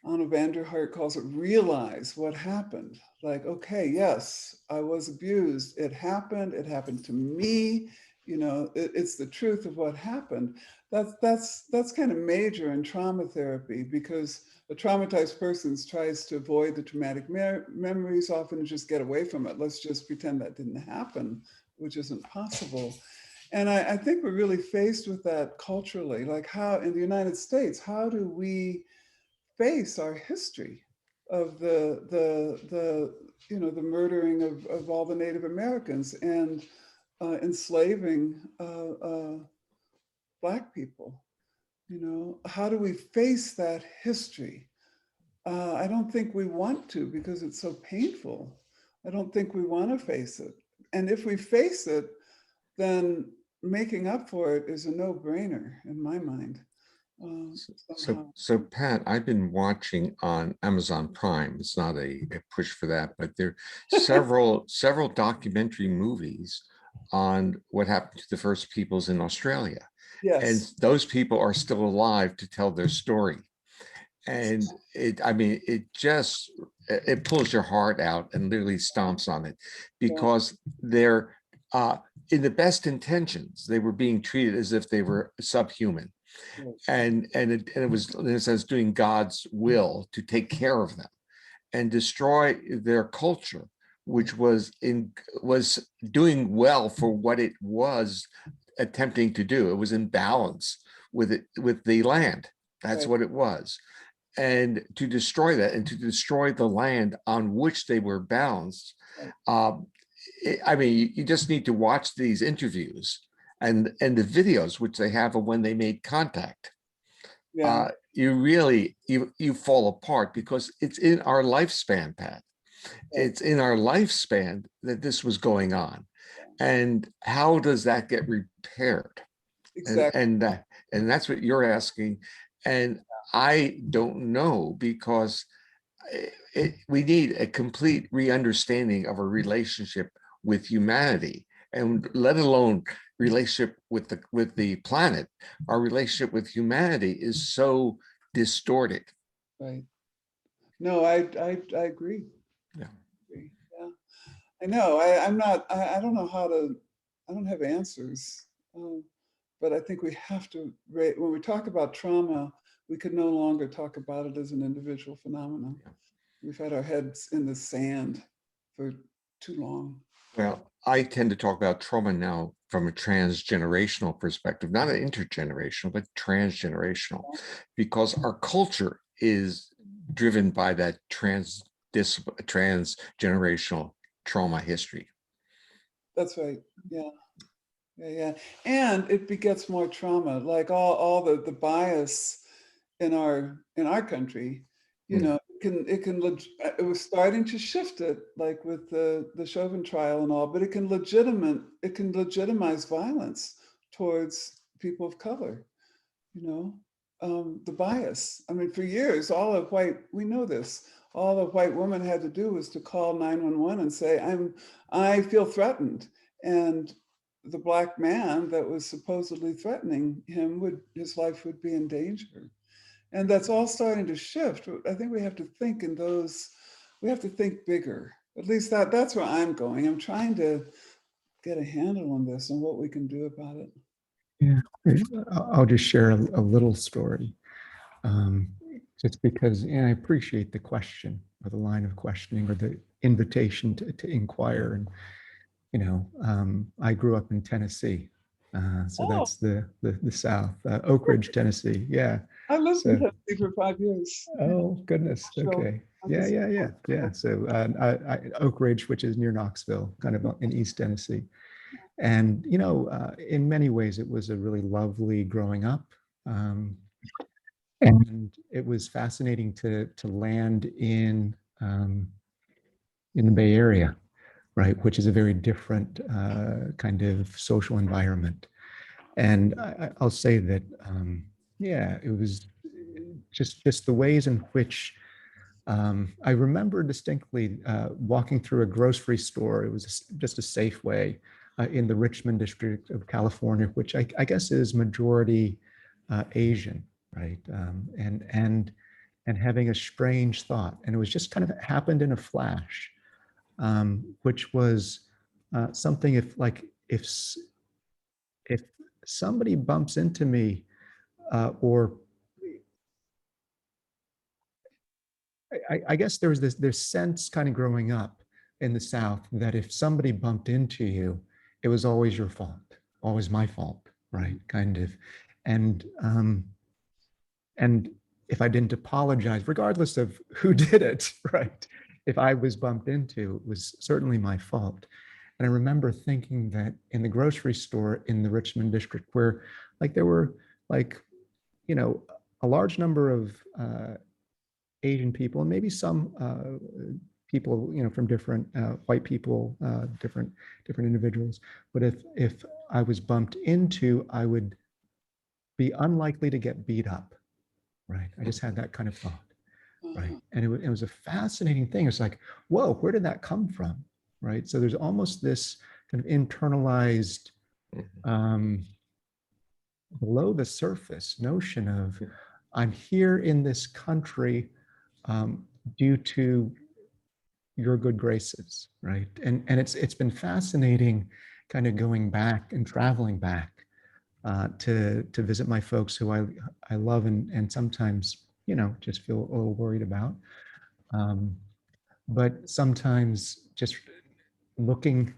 Vanderhart calls it realize what happened. Like, okay, yes, I was abused. It happened to me. It's the truth of what happened. That's kind of major in trauma therapy, because a traumatized person tries to avoid the traumatic memories, often just get away from it. Let's just pretend that didn't happen, which isn't possible. And I think we're really faced with that culturally. Like, how in the United States, how do we face our history of the murdering of all the Native Americans and enslaving Black people? How do we face that history? I don't think we want to, because it's so painful. I don't think we want to face it. And if we face it, then making up for it is a no-brainer in my mind. So Pat, I've been watching on Amazon Prime. It's not a push for that, but there are several documentary movies on what happened to the first peoples in Australia. Yes. And those people are still alive to tell their story. And it pulls your heart out and literally stomps on it, because they're in the best intentions, they were being treated as if they were subhuman. And it was, in a sense, doing God's will to take care of them and destroy their culture, which was doing well for what it was attempting to do. It was in balance with the land. That's what it was. And to destroy that, and to destroy the land on which they were balanced, you just need to watch these interviews and the videos which they have of when they made contact. You fall apart, because it's in our lifespan, Pat. It's in our lifespan that this was going on. And how does that get repaired? Exactly. And that's what you're asking. And I don't know, because we need a complete re-understanding of a relationship with humanity, and let alone relationship with the planet. Our relationship with humanity is so distorted. Right. No, I agree. Yeah. Yeah. I know. I'm not. I don't know how to. I don't have answers. But I think we have to. When we talk about trauma, we could no longer talk about it as an individual phenomenon. Yeah. We've had our heads in the sand for too long. Well, I tend to talk about trauma now from a transgenerational perspective, not an intergenerational, but transgenerational, because our culture is driven by that transgenerational trauma history. That's right. Yeah. Yeah. And it begets more trauma, like all the bias in our country. You know, it was starting to shift it, like with the Chauvin trial and all, but it can legitimize violence towards people of color. You know, the bias. I mean, for years, we know this, all a white woman had to do was to call 911 and say, I feel threatened. And the Black man that was supposedly threatening him his life would be in danger. And that's all starting to shift. I think we have to think we have to think bigger. At least that's where I'm going. I'm trying to get a handle on this and what we can do about it. Yeah, I'll just share a little story, just because, and I appreciate the question or the line of questioning or the invitation to inquire. And, you know, I grew up in Tennessee. So that's the South, Oak Ridge, Tennessee. Yeah. I lived in Tennessee for 5 years. Oh, goodness. Okay. Yeah. So Oak Ridge, which is near Knoxville, kind of in East Tennessee. And, you know, in many ways, it was a really lovely growing up. And it was fascinating to land in the Bay Area, right, which is a very different kind of social environment. And I'll say that, yeah, it was just the ways in which I remember distinctly walking through a grocery store. It was just a Safeway in the Richmond district of California, which I guess is majority Asian, right? And having a strange thought, and it was just kind of happened in a flash, which was something if somebody bumps into me or I guess there was this sense kind of growing up in the South that if somebody bumped into you, it was always your fault, always my fault, right? Kind of, and if I didn't apologize, regardless of who did it, right? If I was bumped into, it was certainly my fault. And I remember thinking that in the grocery store in the Richmond district, where like there were like, you know, a large number of Asian people, and maybe some people, you know, from different white people, different individuals. But if I was bumped into, I would be unlikely to get beat up, right? I just had that kind of thought, right? And it was a fascinating thing. It's like, whoa, where did that come from, right? So there's almost this kind of internalized, below the surface notion of, I'm here in this country due to your good graces, right? And it's been fascinating, kind of going back and traveling back to visit my folks who I love and sometimes, you know, just feel a little worried about. But sometimes just looking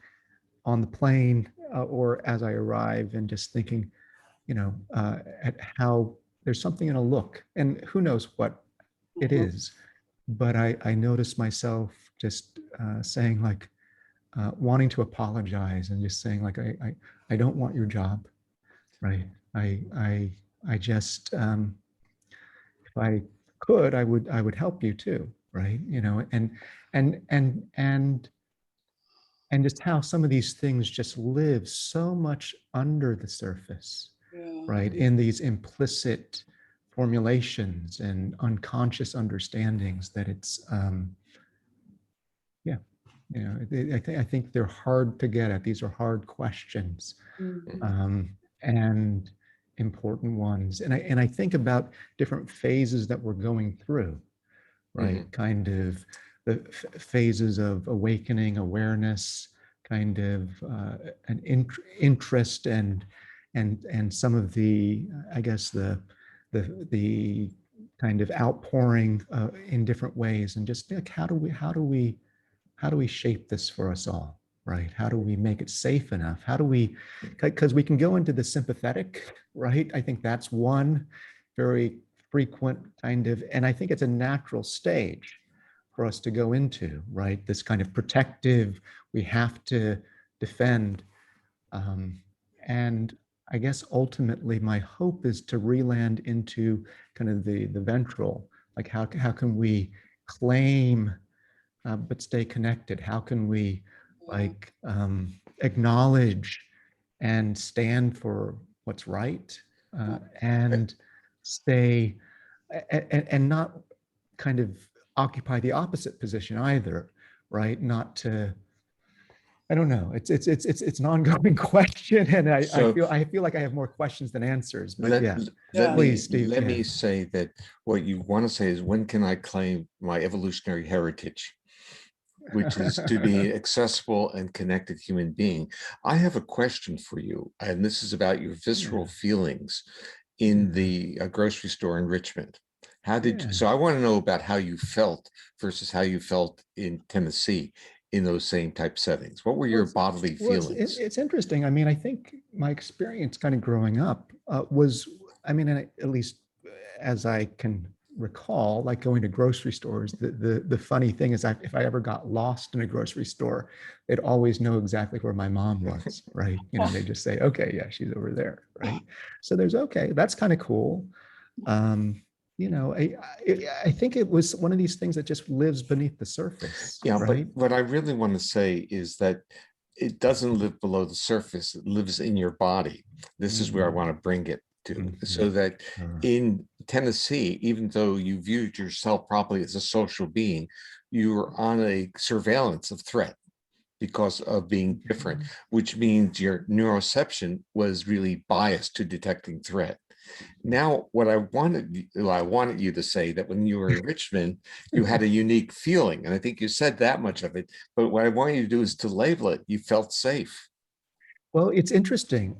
on the plane or as I arrive and just thinking, you know, at how there's something in a look, and who knows what it is, but I noticed myself just saying like, wanting to apologize and just saying like, I don't want your job, right? I just, if I could, I would help you too, right? You know, and just how some of these things just live so much under the surface, right? In these implicit formulations and unconscious understandings that it's, I think they're hard to get at. These are hard questions, and important ones. And I think about different phases that we're going through, right? Kind of the phases of awakening, awareness, kind of an interest, and some of the, I guess, the kind of outpouring in different ways, and just like how do we shape this for us all, right? How do we make it safe enough? How do we, because we can go into the sympathetic, right? I think that's one very frequent kind of, and I think it's a natural stage for us to go into, right? This kind of protective, we have to defend. And I guess ultimately my hope is to re-land into kind of the ventral, like how can we claim but stay connected? How can we like acknowledge and stand for what's right, and stay and not kind of occupy the opposite position either, right? Not to, I don't know. It's an ongoing question, and I feel like I have more questions than answers. But please, Steve. Let me say that what you want to say is, when can I claim my evolutionary heritage, which is to be an accessible and connected human being? I have a question for you, and this is about your visceral feelings in the grocery store in Richmond. How did you, so I want to know about how you felt versus how you felt in Tennessee in those same type settings. What were your bodily feelings? It's interesting. I mean, I think my experience kind of growing up was, I mean, at least as I can recall, like going to grocery stores, the funny thing is, if I ever got lost in a grocery store, they'd always know exactly where my mom was, right? You know, they just say, okay, yeah, she's over there, right? So there's, okay, that's kind of cool. You know, I think it was one of these things that just lives beneath the surface. Yeah, right? But what I really want to say is that it doesn't live below the surface. It lives in your body. This is where I want to bring it to, so that in Tennessee, even though you viewed yourself probably as a social being, you were on a surveillance of threat because of being different, which means your neuroception was really biased to detecting threat. Now, what I wanted you to say that when you were in Richmond, you had a unique feeling, and I think you said that much of it. But what I want you to do is to label it. You felt safe. Well, it's interesting.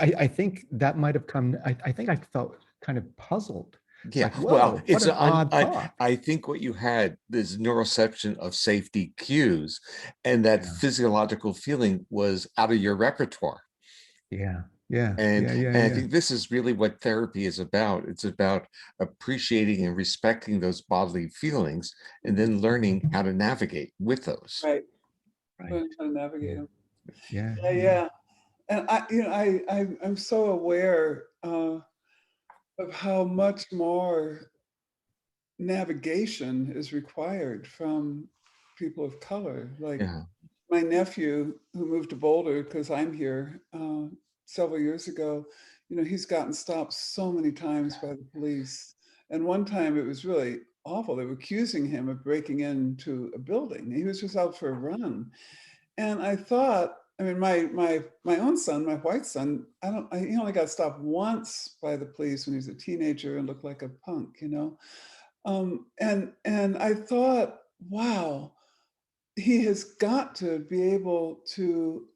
I think that might have come. I think I felt kind of puzzled. Yeah, like, well, it's an odd thought. I think what you had is neuroception of safety cues, and that physiological feeling was out of your repertoire. And I think this is really what therapy is about. It's about appreciating and respecting those bodily feelings, and then learning how to navigate with those. Right. Learn how to navigate them. Yeah. And I'm so aware of how much more navigation is required from people of color. Like my nephew, who moved to Boulder because I'm here several years ago, you know, he's gotten stopped so many times by the police. And one time it was really awful. They were accusing him of breaking into a building. He was just out for a run. And I thought, I mean, my own son, my white son, he only got stopped once by the police when he was a teenager and looked like a punk, you know. And I thought, wow, he has got to be able to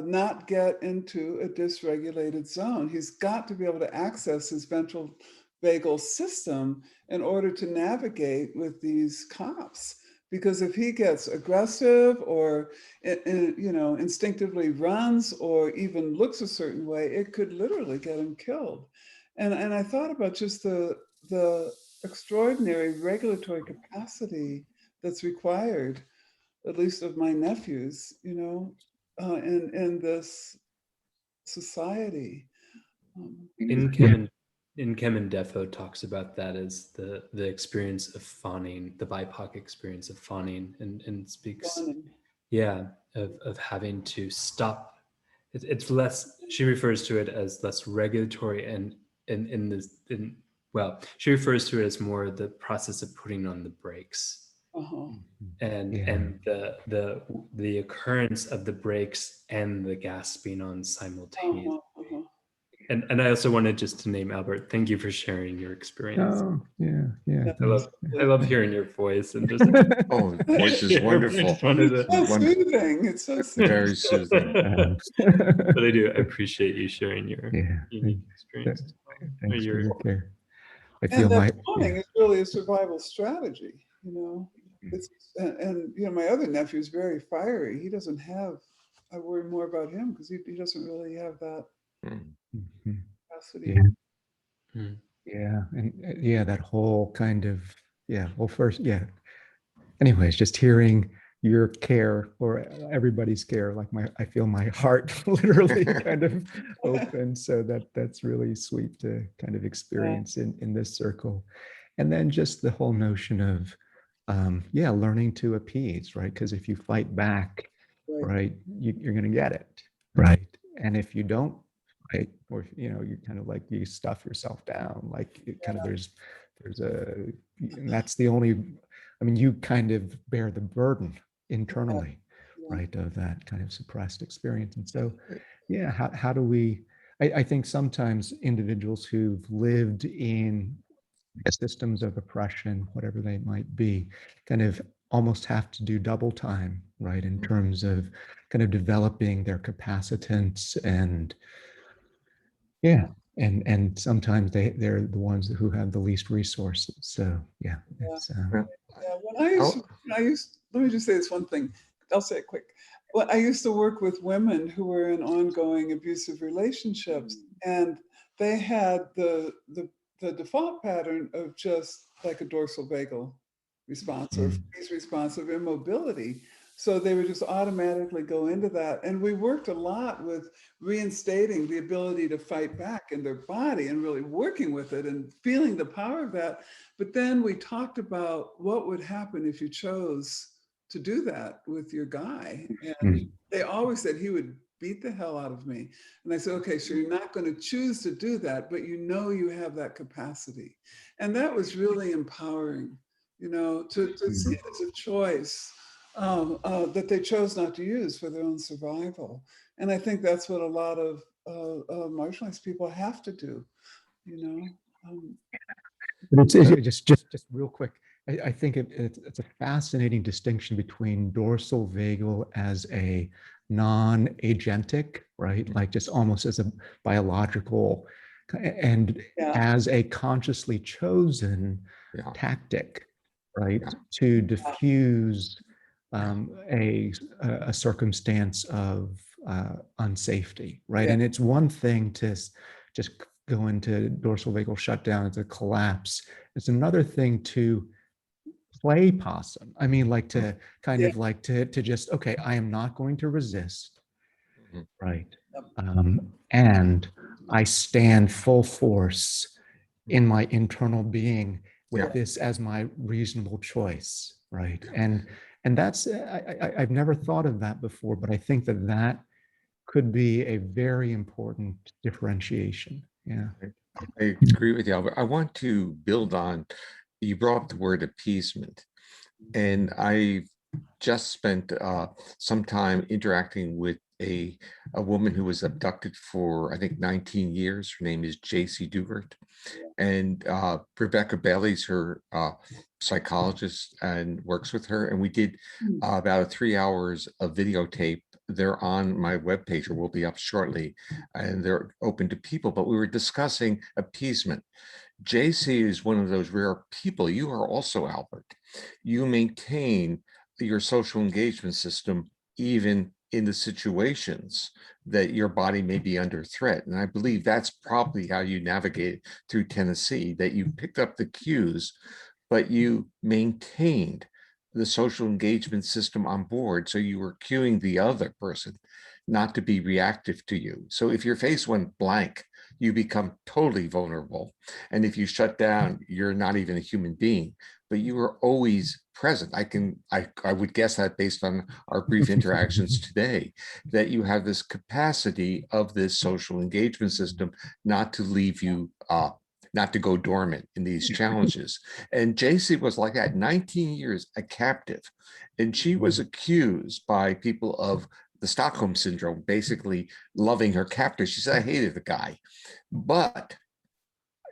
not get into a dysregulated zone. He's got to be able to access his ventral vagal system in order to navigate with these cops. Because if he gets aggressive or, you know, instinctively runs or even looks a certain way, it could literally get him killed. And I thought about just the extraordinary regulatory capacity that's required, at least of my nephews, you know, in this society. Kemen Defo talks about that as the experience of fawning, the BIPOC experience of fawning, and speaks. yeah, of having to stop. It's less, she refers to it as less regulatory, and well, she refers to it as more the process of putting on the brakes. And Yeah. and the occurrence of the brakes and the gas being on simultaneously. And I also wanted just to name Albert. Thank you for sharing your experience. Oh, yeah, yeah. I love hearing your voice, and just Oh, the voice is wonderful. It's so soothing. It's so soothing. Very soothing. But I appreciate you sharing your unique experience. Thanks for your care. I And feel that fawning is really a survival strategy, you know. It's and you know, my other nephew is very fiery. He doesn't have. I worry more about him because he doesn't really have that capacity. Yeah, and yeah, that whole kind of well, first, anyways, just hearing your care or everybody's care, like I feel my heart literally kind of open. So that's really sweet to kind of experience in this circle. And then just the whole notion of learning to appease, right? Because if you fight back, right, you're going to get it, right? And if you don't fight, or you kind of like you stuff yourself down, like there's and that's the only, I mean, you kind of bear the burden internally, right, of that kind of suppressed experience. And so, how do we? I think sometimes individuals who've lived in systems of oppression, whatever they might be, kind of almost have to do double time, right, in terms of kind of developing their capacitance and and sometimes they're the ones who have the least resources. So it's, when I used let me just say this one thing. I'll say it quick. Well, I used to work with women who were in ongoing abusive relationships, and they had the default pattern of just like a dorsal vagal response or freeze response of immobility. So they would just automatically go into that. And we worked a lot with reinstating the ability to fight back in their body and really working with it and feeling the power of that. But then we talked about what would happen if you chose to do that with your guy. And they always said he would beat the hell out of me. And I said, okay, so you're not going to choose to do that, but you know you have that capacity. And that was really empowering, to see it as a choice that they chose not to use for their own survival. And I think that's what a lot of marginalized people have to do, It's just real quick. I think it's a fascinating distinction between dorsal vagal as a non-agentic, right? Like just almost as a biological, and as a consciously chosen tactic, right? To diffuse a circumstance of unsafety, right? And it's one thing to just go into dorsal vagal shutdown, it's a collapse. It's another thing to play possum. I mean, like to kind of like to just, okay, I am not going to resist, right? And I stand full force in my internal being with this as my reasonable choice, right? And that's, I've never thought of that before, but I think that could be a very important differentiation. Yeah. I agree with you, Albert. I want to build on, you brought up the word appeasement, and I just spent some time interacting with a woman who was abducted for, I think, 19 years. Her name is J.C. Dugert. And Rebecca Bailey's her psychologist and works with her. And we did about 3 hours of videotape. They're on my webpage, or will be up shortly, and they're open to people. But we were discussing appeasement. JC is one of those rare people. You are also, Albert. You maintain your social engagement system even in the situations that your body may be under threat. And I believe that's probably how you navigate through Tennessee, that you picked up the cues, but you maintained the social engagement system on board. So you were cueing the other person not to be reactive to you. So if your face went blank, you become totally vulnerable. And if you shut down, you're not even a human being, but you were always present. I would guess that based on our brief interactions today, that you have this capacity of this social engagement system not to leave you, not to go dormant in these challenges. And JC was like that, 19 years a captive. And she was accused by people of the Stockholm syndrome, basically loving her captor. She said, I hated the guy. But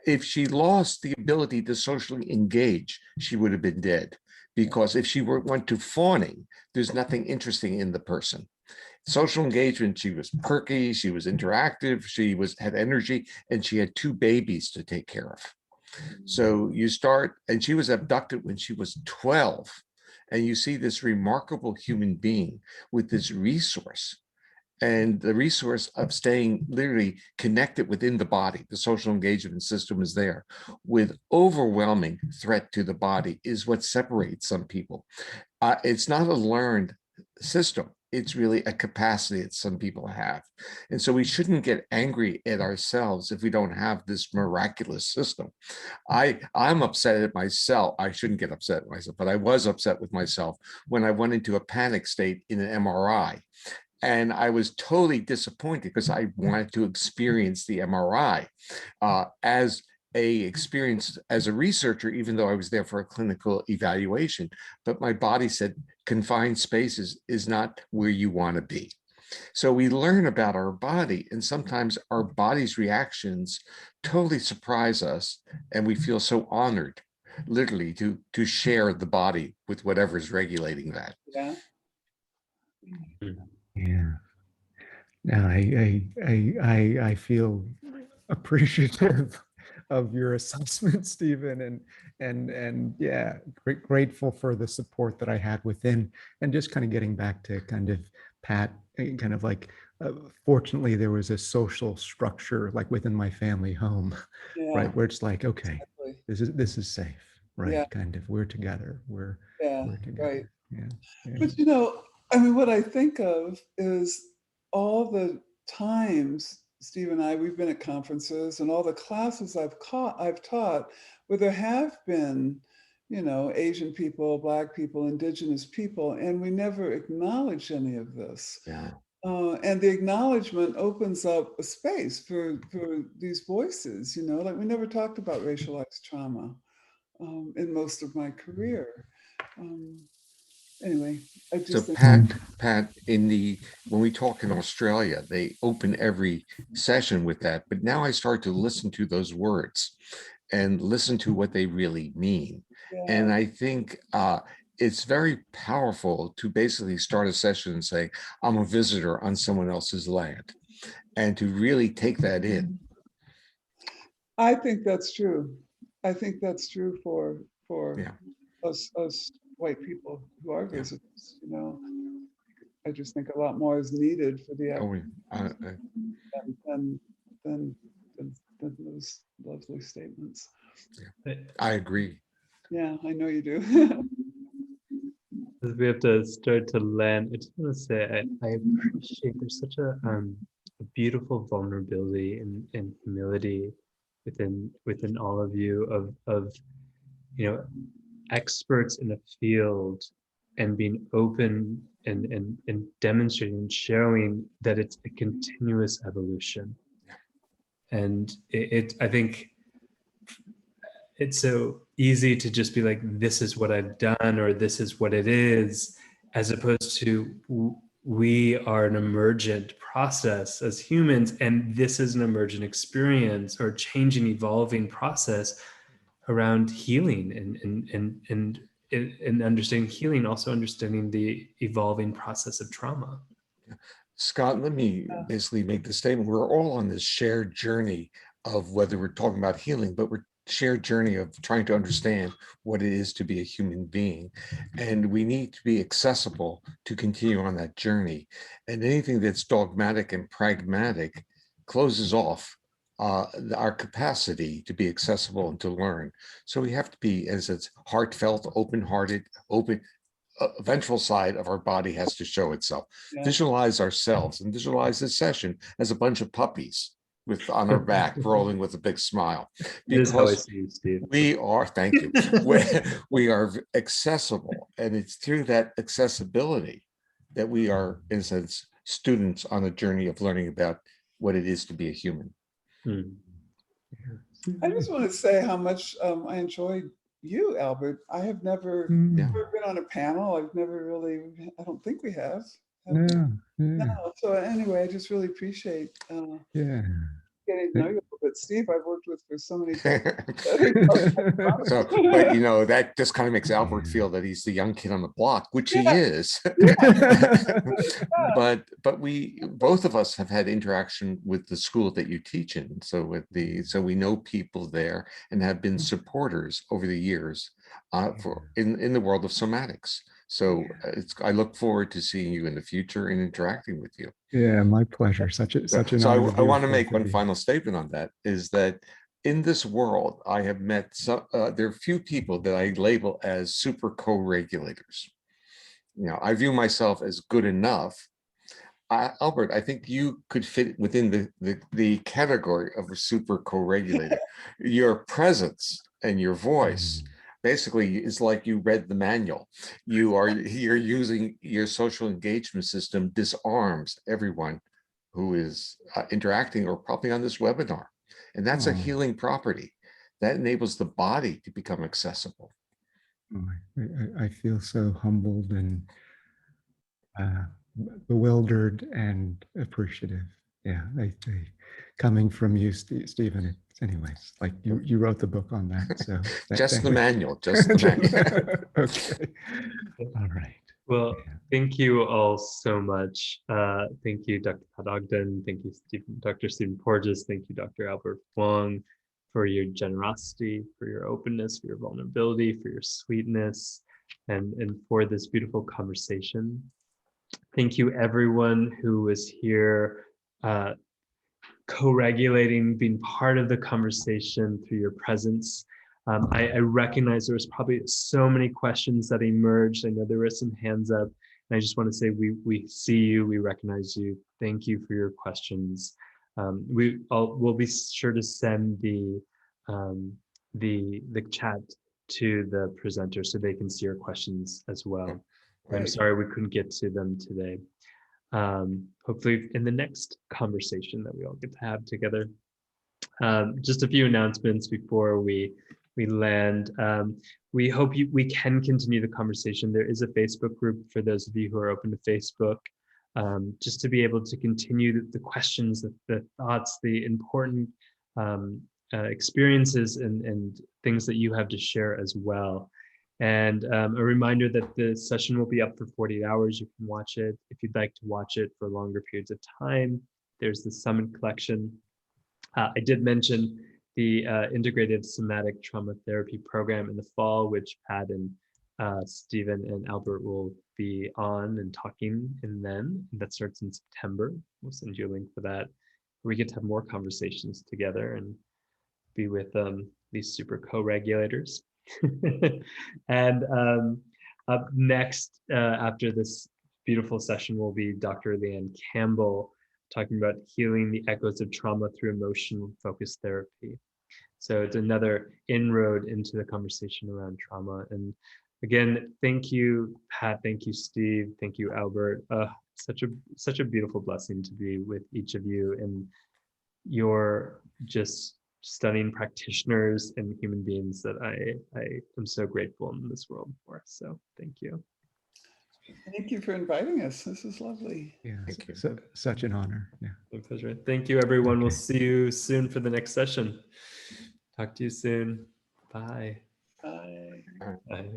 if she lost the ability to socially engage, she would have been dead. Because if she went to fawning, there's nothing interesting in the person. Social engagement, she was perky, she was interactive, she had energy, and she had 2 babies to take care of. So you start, and she was abducted when she was 12. And you see this remarkable human being with this resource, and the resource of staying literally connected within the body. The social engagement system is there with overwhelming threat to the body is what separates some people. It's not a learned system. It's really a capacity that some people have. And so we shouldn't get angry at ourselves if we don't have this miraculous system. I'm upset at myself. I shouldn't get upset at myself, but I was upset with myself when I went into a panic state in an MRI. And I was totally disappointed because I wanted to experience the MRI as a researcher, even though I was there for a clinical evaluation. But my body said, confined spaces is not where you want to be. So we learn about our body, and sometimes our body's reactions totally surprise us, and we feel so honored, literally, to share the body with whatever's regulating that. Yeah. Yeah. Now I feel appreciative of your assessment, Stephen, and yeah, grateful for the support that I had within, and just kind of getting back to kind of Pat, kind of like, fortunately there was a social structure like within my family home, right, where it's like, okay, exactly. this is safe, right? Yeah. Kind of, we're together, we're together. Right. Yeah. But you know, I mean, what I think of is all the times Steve and I, we've been at conferences, and all the classes I've taught where there have been, you know, Asian people, Black people, Indigenous people, and we never acknowledge any of this. Yeah. And the acknowledgement opens up a space for these voices, you know, like we never talked about racialized trauma in most of my career. Anyway, I just so think Pat, when we talk in Australia, they open every session with that. But now I start to listen to those words and listen to what they really mean. Yeah. And I think it's very powerful to basically start a session and say, I'm a visitor on someone else's land, and to really take that in. I think that's true. I think that's true for us white people who are visitors, you know. I just think a lot more is needed for the than those lovely statements. Yeah, I agree. Yeah, I know you do. We have to start to land. I just want to say I appreciate there's such a beautiful vulnerability and humility within all of you of you know, experts in a field, and being open and demonstrating and showing that it's a continuous evolution. And I think it's so easy to just be like, this is what I've done, or this is what it is, as opposed to we are an emergent process as humans, and this is an emergent experience or changing, evolving process around healing and understanding healing, also understanding the evolving process of trauma. Scott, let me basically make the statement. We're all on this shared journey of whether we're talking about healing, but we're shared journey of trying to understand what it is to be a human being. And we need to be accessible to continue on that journey. And anything that's dogmatic and pragmatic closes off our capacity to be accessible and to learn. So we have to be, as it's heartfelt, open-hearted, open, ventral side of our body has to show itself. Yeah. Visualize ourselves and visualize this session as a bunch of puppies on our back, rolling with a big smile. This is how I Because see you, Steve. we are, thank you, we are accessible. And it's through that accessibility that we are, in a sense, students on a journey of learning about what it is to be a human. I just want to say how much I enjoyed you, Albert. I have never been on a panel. I've never really, I don't think we have. No. No. So anyway, I just really appreciate getting to know you. But Steve, I've worked with for so many times. So, but you know, that just kind of makes Albert feel that he's the young kid on the block, which he is. but we, both of us have had interaction with the school that you teach in. So so we know people there and have been supporters over the years in the world of somatics. So I look forward to seeing you in the future and interacting with you. Yeah, my pleasure. Such an honor. So I want to make one final statement on that, is that in this world, I have met there are few people that I label as super co-regulators. You know, I view myself as good enough. Albert, I think you could fit within the category of a super co-regulator. Your presence and your voice basically is like you read the manual. You're using your social engagement system disarms everyone who is interacting or probably on this webinar. And that's a healing property that enables the body to become accessible. I feel so humbled and bewildered and appreciative. Yeah, coming from you, Stephen. Anyways, like you wrote the book on that, so just the manual. Okay. All right. Well, thank you all so much. Thank you, Dr. Pat Ogden. Thank you, Dr. Stephen Porges. Thank you, Dr. Albert Wong, for your generosity, for your openness, for your vulnerability, for your sweetness, and for this beautiful conversation. Thank you, everyone who was here, co-regulating, being part of the conversation through your presence. I recognize there was probably so many questions that emerged. I know there were some hands up, and I just want to say we see you, we recognize you. Thank you for your questions. We'll be sure to send the chat to the presenter so they can see your questions as well. Right. I'm sorry we couldn't get to them today. Hopefully in the next conversation that we all get to have together. Just a few announcements before we land. We hope we can continue the conversation. There is a Facebook group for those of you who are open to Facebook, just to be able to continue the questions, the thoughts, the important experiences and things that you have to share as well. And a reminder that the session will be up for 48 hours. You can watch it. If you'd like to watch it for longer periods of time, there's the Summit Collection. I did mention the Integrated Somatic Trauma Therapy Program in the fall, which Pat and Stephen and Albert will be on and talking in then. That starts in September. We'll send you a link for that. We get to have more conversations together and be with these super co-regulators. And up next, after this beautiful session, will be Dr. Leanne Campbell talking about healing the echoes of trauma through emotion-focused therapy. So it's another inroad into the conversation around trauma. And again, thank you, Pat. Thank you, Steve. Thank you, Albert. Such a beautiful blessing to be with each of you, and you're just stunning practitioners and human beings that I am so grateful in this world for. So thank you. Thank you for inviting us. This is lovely. Yeah, thank you. Such an honor. Yeah. My pleasure. Thank you, everyone. Okay. We'll see you soon for the next session. Talk to you soon. Bye. Bye. Bye.